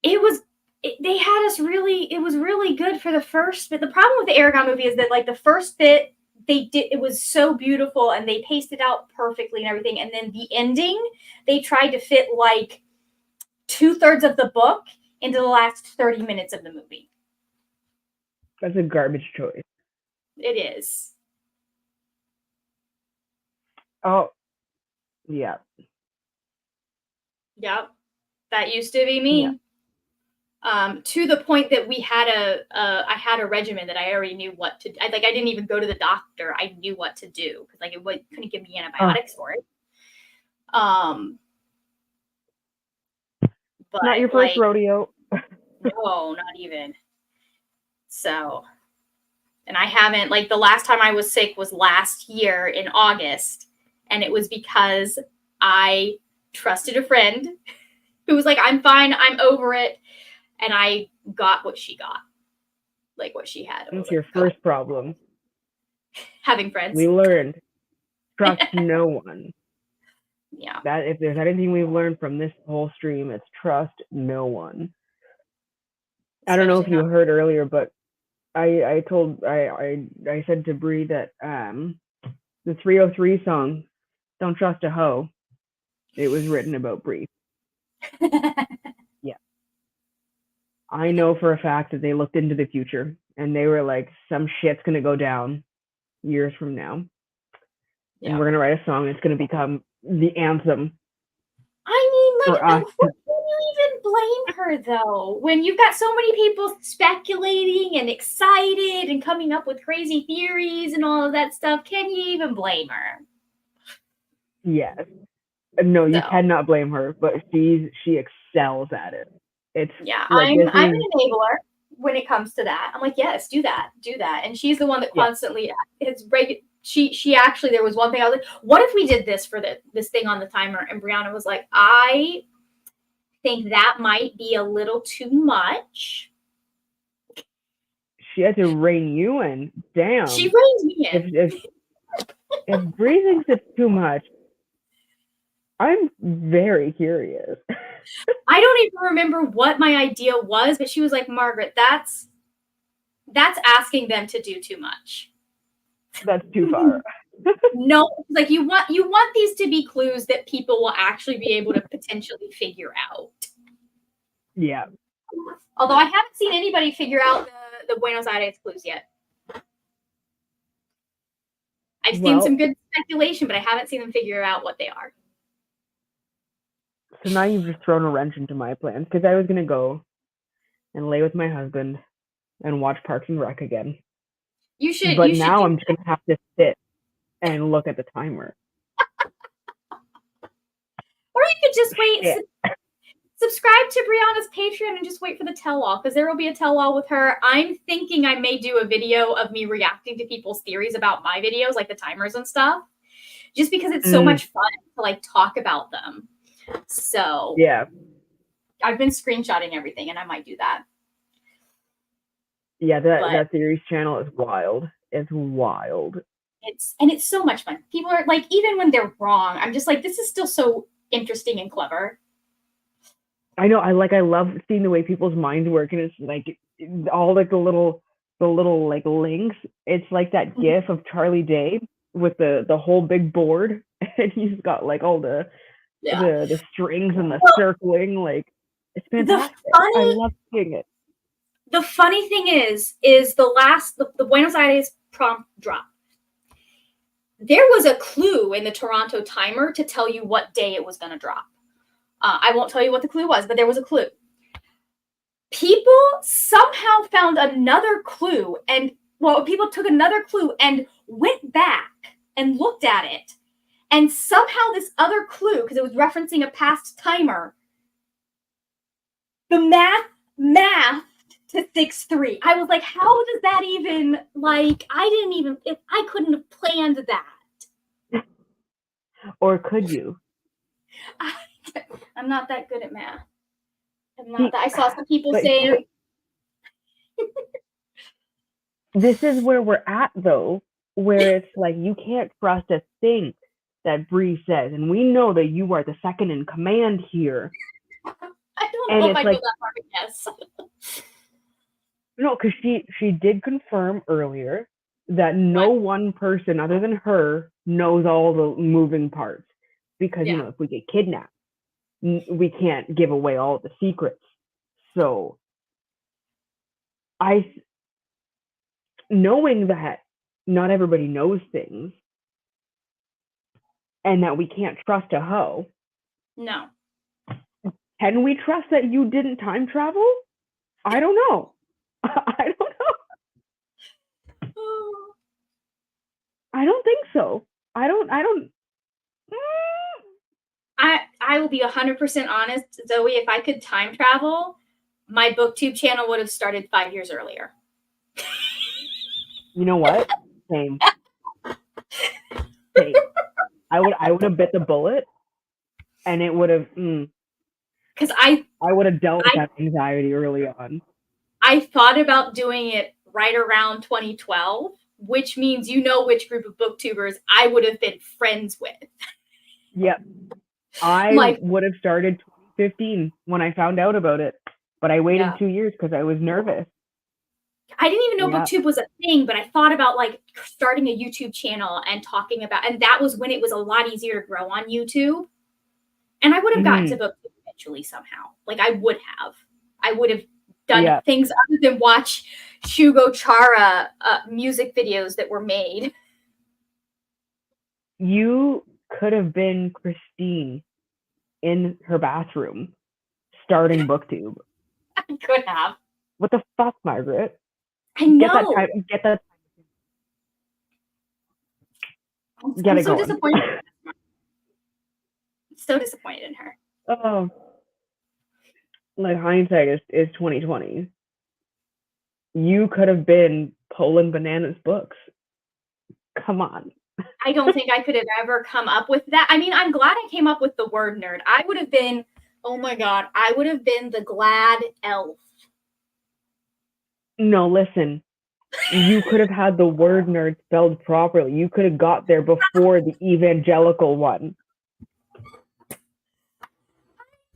they had us really, it was really good for the first bit. The problem with the Aragon movie is that like the first bit, it was so beautiful and they paced it out perfectly and everything. And then the ending, they tried to fit like 2/3 of the book into the last 30 minutes of the movie. That's a garbage choice. It is. Oh, yeah. Yep. That used to be me. Yeah. To the point that I had a regimen that I already knew what to do. I didn't even go to the doctor. I knew what to do because it couldn't give me antibiotics for it. But not your first rodeo. No, not even. So, and I haven't, like, the last time I was sick was last year in August, and it was because I trusted a friend who was like, I'm fine, I'm over it. And I got what she got, like what she had. That's your first problem. Having friends. We learned trust no one. Yeah. That if there's anything we've learned from this whole stream, it's trust no one. I don't know if you heard earlier, but I said to Bree that the 303 song, Don't Trust a Hoe, it was written about Bree. Yeah. I know for a fact that they looked into the future and they were like, some shit's going to go down years from now. Yeah. And we're going to write a song. It's going to become the anthem. I mean, like, what can you even blame her, though? When you've got so many people speculating and excited and coming up with crazy theories and all of that stuff, can you even blame her? Yes. No, you cannot blame her, but she excels at it. It's like, I'm an enabler when it comes to that. I'm like, yes, do that. And she's the one that constantly she actually, there was one thing I was like, what if we did this for this thing on the timer? And Brianna was like, I think that might be a little too much. She had to rein you in. Damn. She reins me in. If Bree thinks it's too much, I'm very curious. I don't even remember what my idea was, but she was like, Margaret, that's that's asking them to do too much. That's too far. No, like you want these to be clues that people will actually be able to potentially figure out. Yeah. Although I haven't seen anybody figure out the Buenos Aires clues yet. I've seen some good speculation, but I haven't seen them figure out what they are. So now you've just thrown a wrench into my plans, because I was going to go and lay with my husband and watch Parks and Rec again. You should. But now I'm just going to have to sit and look at the timer. Or you could just wait. Subscribe to Brianna's Patreon and just wait for the tell-all, because there will be a tell-all with her. I'm thinking I may do a video of me reacting to people's theories about my videos, like the timers and stuff, just because it's so much fun to like talk about them. So yeah, I've been screenshotting everything, and I might do that. Yeah, that theories channel is wild. It's wild. It's so much fun. People are like, even when they're wrong, I'm just like, this is still so interesting and clever. I know. I love seeing the way people's minds work, and it's like all like the little like links. It's like that GIF of Charlie Day with the whole big board, and he's got like all the strings and the circling. Like, it's fantastic. I love seeing it. The funny thing is the Buenos Aires prompt drop. There was a clue in the Toronto timer to tell you what day it was going to drop. I won't tell you what the clue was, but there was a clue. People somehow found another clue, and people took another clue and went back and looked at it, and somehow this other clue, because it was referencing a past timer, the math to 6-3. I was like, how does that even, like, I couldn't have planned that. Or could you? I'm not that good at math. I saw some people saying. This is where we're at, though, where it's like, you can't trust a thing that Bree says. And we know that you are the second in command here. I don't know if I go that far, but yes. No, because she did confirm earlier that no one person other than her knows all the moving parts. Because, you know, if we get kidnapped, we can't give away all the secrets. So, knowing that not everybody knows things, and that we can't trust a hoe. No. Can we trust that you didn't time travel? I don't know. I don't know. I don't think so. I will be 100% honest, Zoe. If I could time travel, my booktube channel would have started 5 years earlier. You know what? Same. I would have bit the bullet, and it would have. Because I would have dealt with that anxiety early on. I thought about doing it right around 2012, which means you know which group of booktubers I would have been friends with. Yep. I would have started 2015 when I found out about it, but I waited 2 years because I was nervous. I didn't even know booktube was a thing, but I thought about like starting a YouTube channel and talking about, and that was when it was a lot easier to grow on YouTube. And I would have gotten to booktube eventually somehow. Like I would have done things other than watch Shugo Chara music videos that were made. You could have been Christine in her bathroom starting booktube. I could have. What the fuck, Margaret? I know. Get that. I'm so disappointed. So disappointed in her. Oh, like hindsight is 2020. You could have been Poland Bananas books. Come on. I don't think I could have ever come up with that. I mean, I'm glad I came up with the word nerd. I would have been, oh my God, I would have been the glad elf. No, listen. You could have had the word nerd spelled properly. You could have got there before the evangelical one.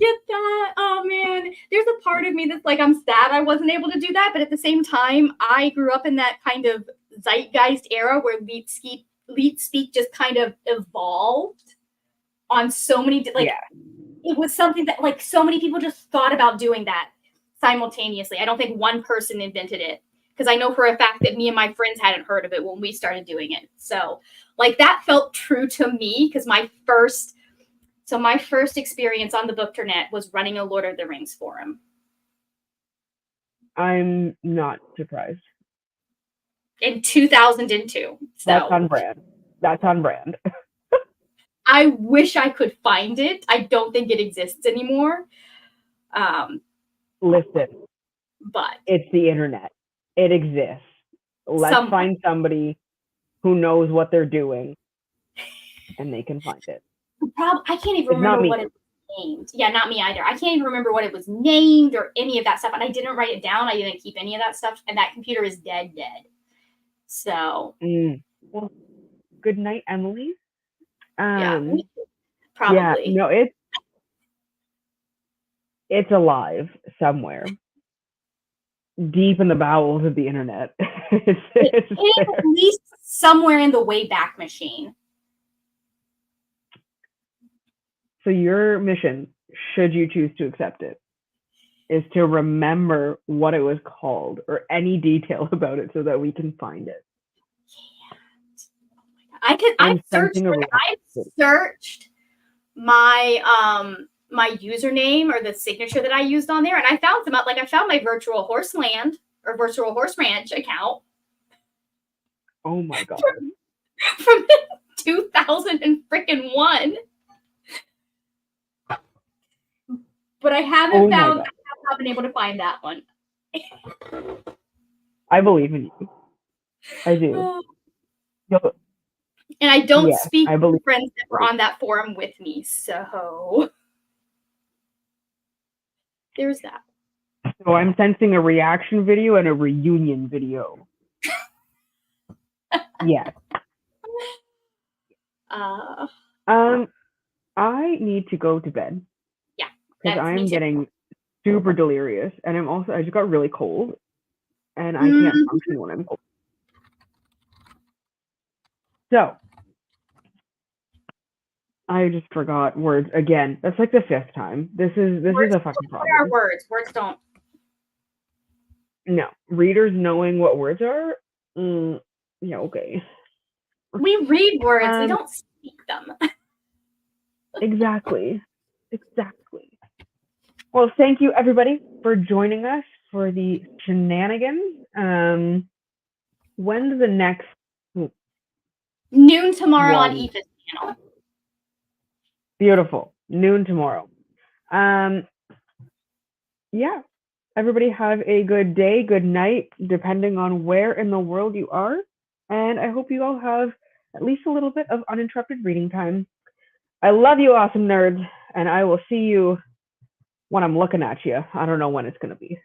Get that? Oh man, there's a part of me that's like, I'm sad I wasn't able to do that, but at the same time, I grew up in that kind of zeitgeist era where leet speak just kind of evolved on so many it was something that like so many people just thought about doing that simultaneously. I don't think one person invented it, because I know for a fact that me and my friends hadn't heard of it when we started doing it. So like that felt true to me, because my first experience on the Bookternet was running a Lord of the Rings forum. I'm not surprised. In 2002. So. That's on brand. I wish I could find it. I don't think it exists anymore. Listen, but it's the internet. It exists. Let's find somebody who knows what they're doing, and they can find it. I can't even remember what it was named. Yeah, not me either. I can't even remember what it was named or any of that stuff. And I didn't write it down. I didn't keep any of that stuff. And that computer is dead. So. Well, good night, Emily. Yeah, probably. Yeah, no, it's alive somewhere, deep in the bowels of the internet. it's at least somewhere in the Wayback Machine. So your mission, should you choose to accept it, is to remember what it was called or any detail about it so that we can find it. I've searched my my username or the signature that I used on there, and I found some. Like I found my virtual horse ranch account. Oh my god! From 2001. But I haven't I have not been able to find that one. I believe in you. I do. And I don't speak to friends that were on that forum with me, so there's that. So I'm sensing a reaction video and a reunion video. Yes. I need to go to bed. Yeah. Because I'm getting super delirious, and I just got really cold, and I can't function when I'm cold. So I just forgot words again. That's like the 5th time. This is a fucking problem. What are words? Words don't. No, readers knowing what words are. Yeah, okay. We read words. We don't speak them. Exactly. Well, thank you everybody for joining us for the shenanigans. When's the next? Noon tomorrow on Aoife's channel. Beautiful. Noon tomorrow. Yeah. Everybody have a good day, good night, depending on where in the world you are. And I hope you all have at least a little bit of uninterrupted reading time. I love you, awesome nerds, and I will see you when I'm looking at you. I don't know when it's going to be.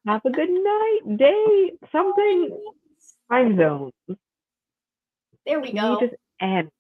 Have a good night, day, something, time zone. There we go. Just end.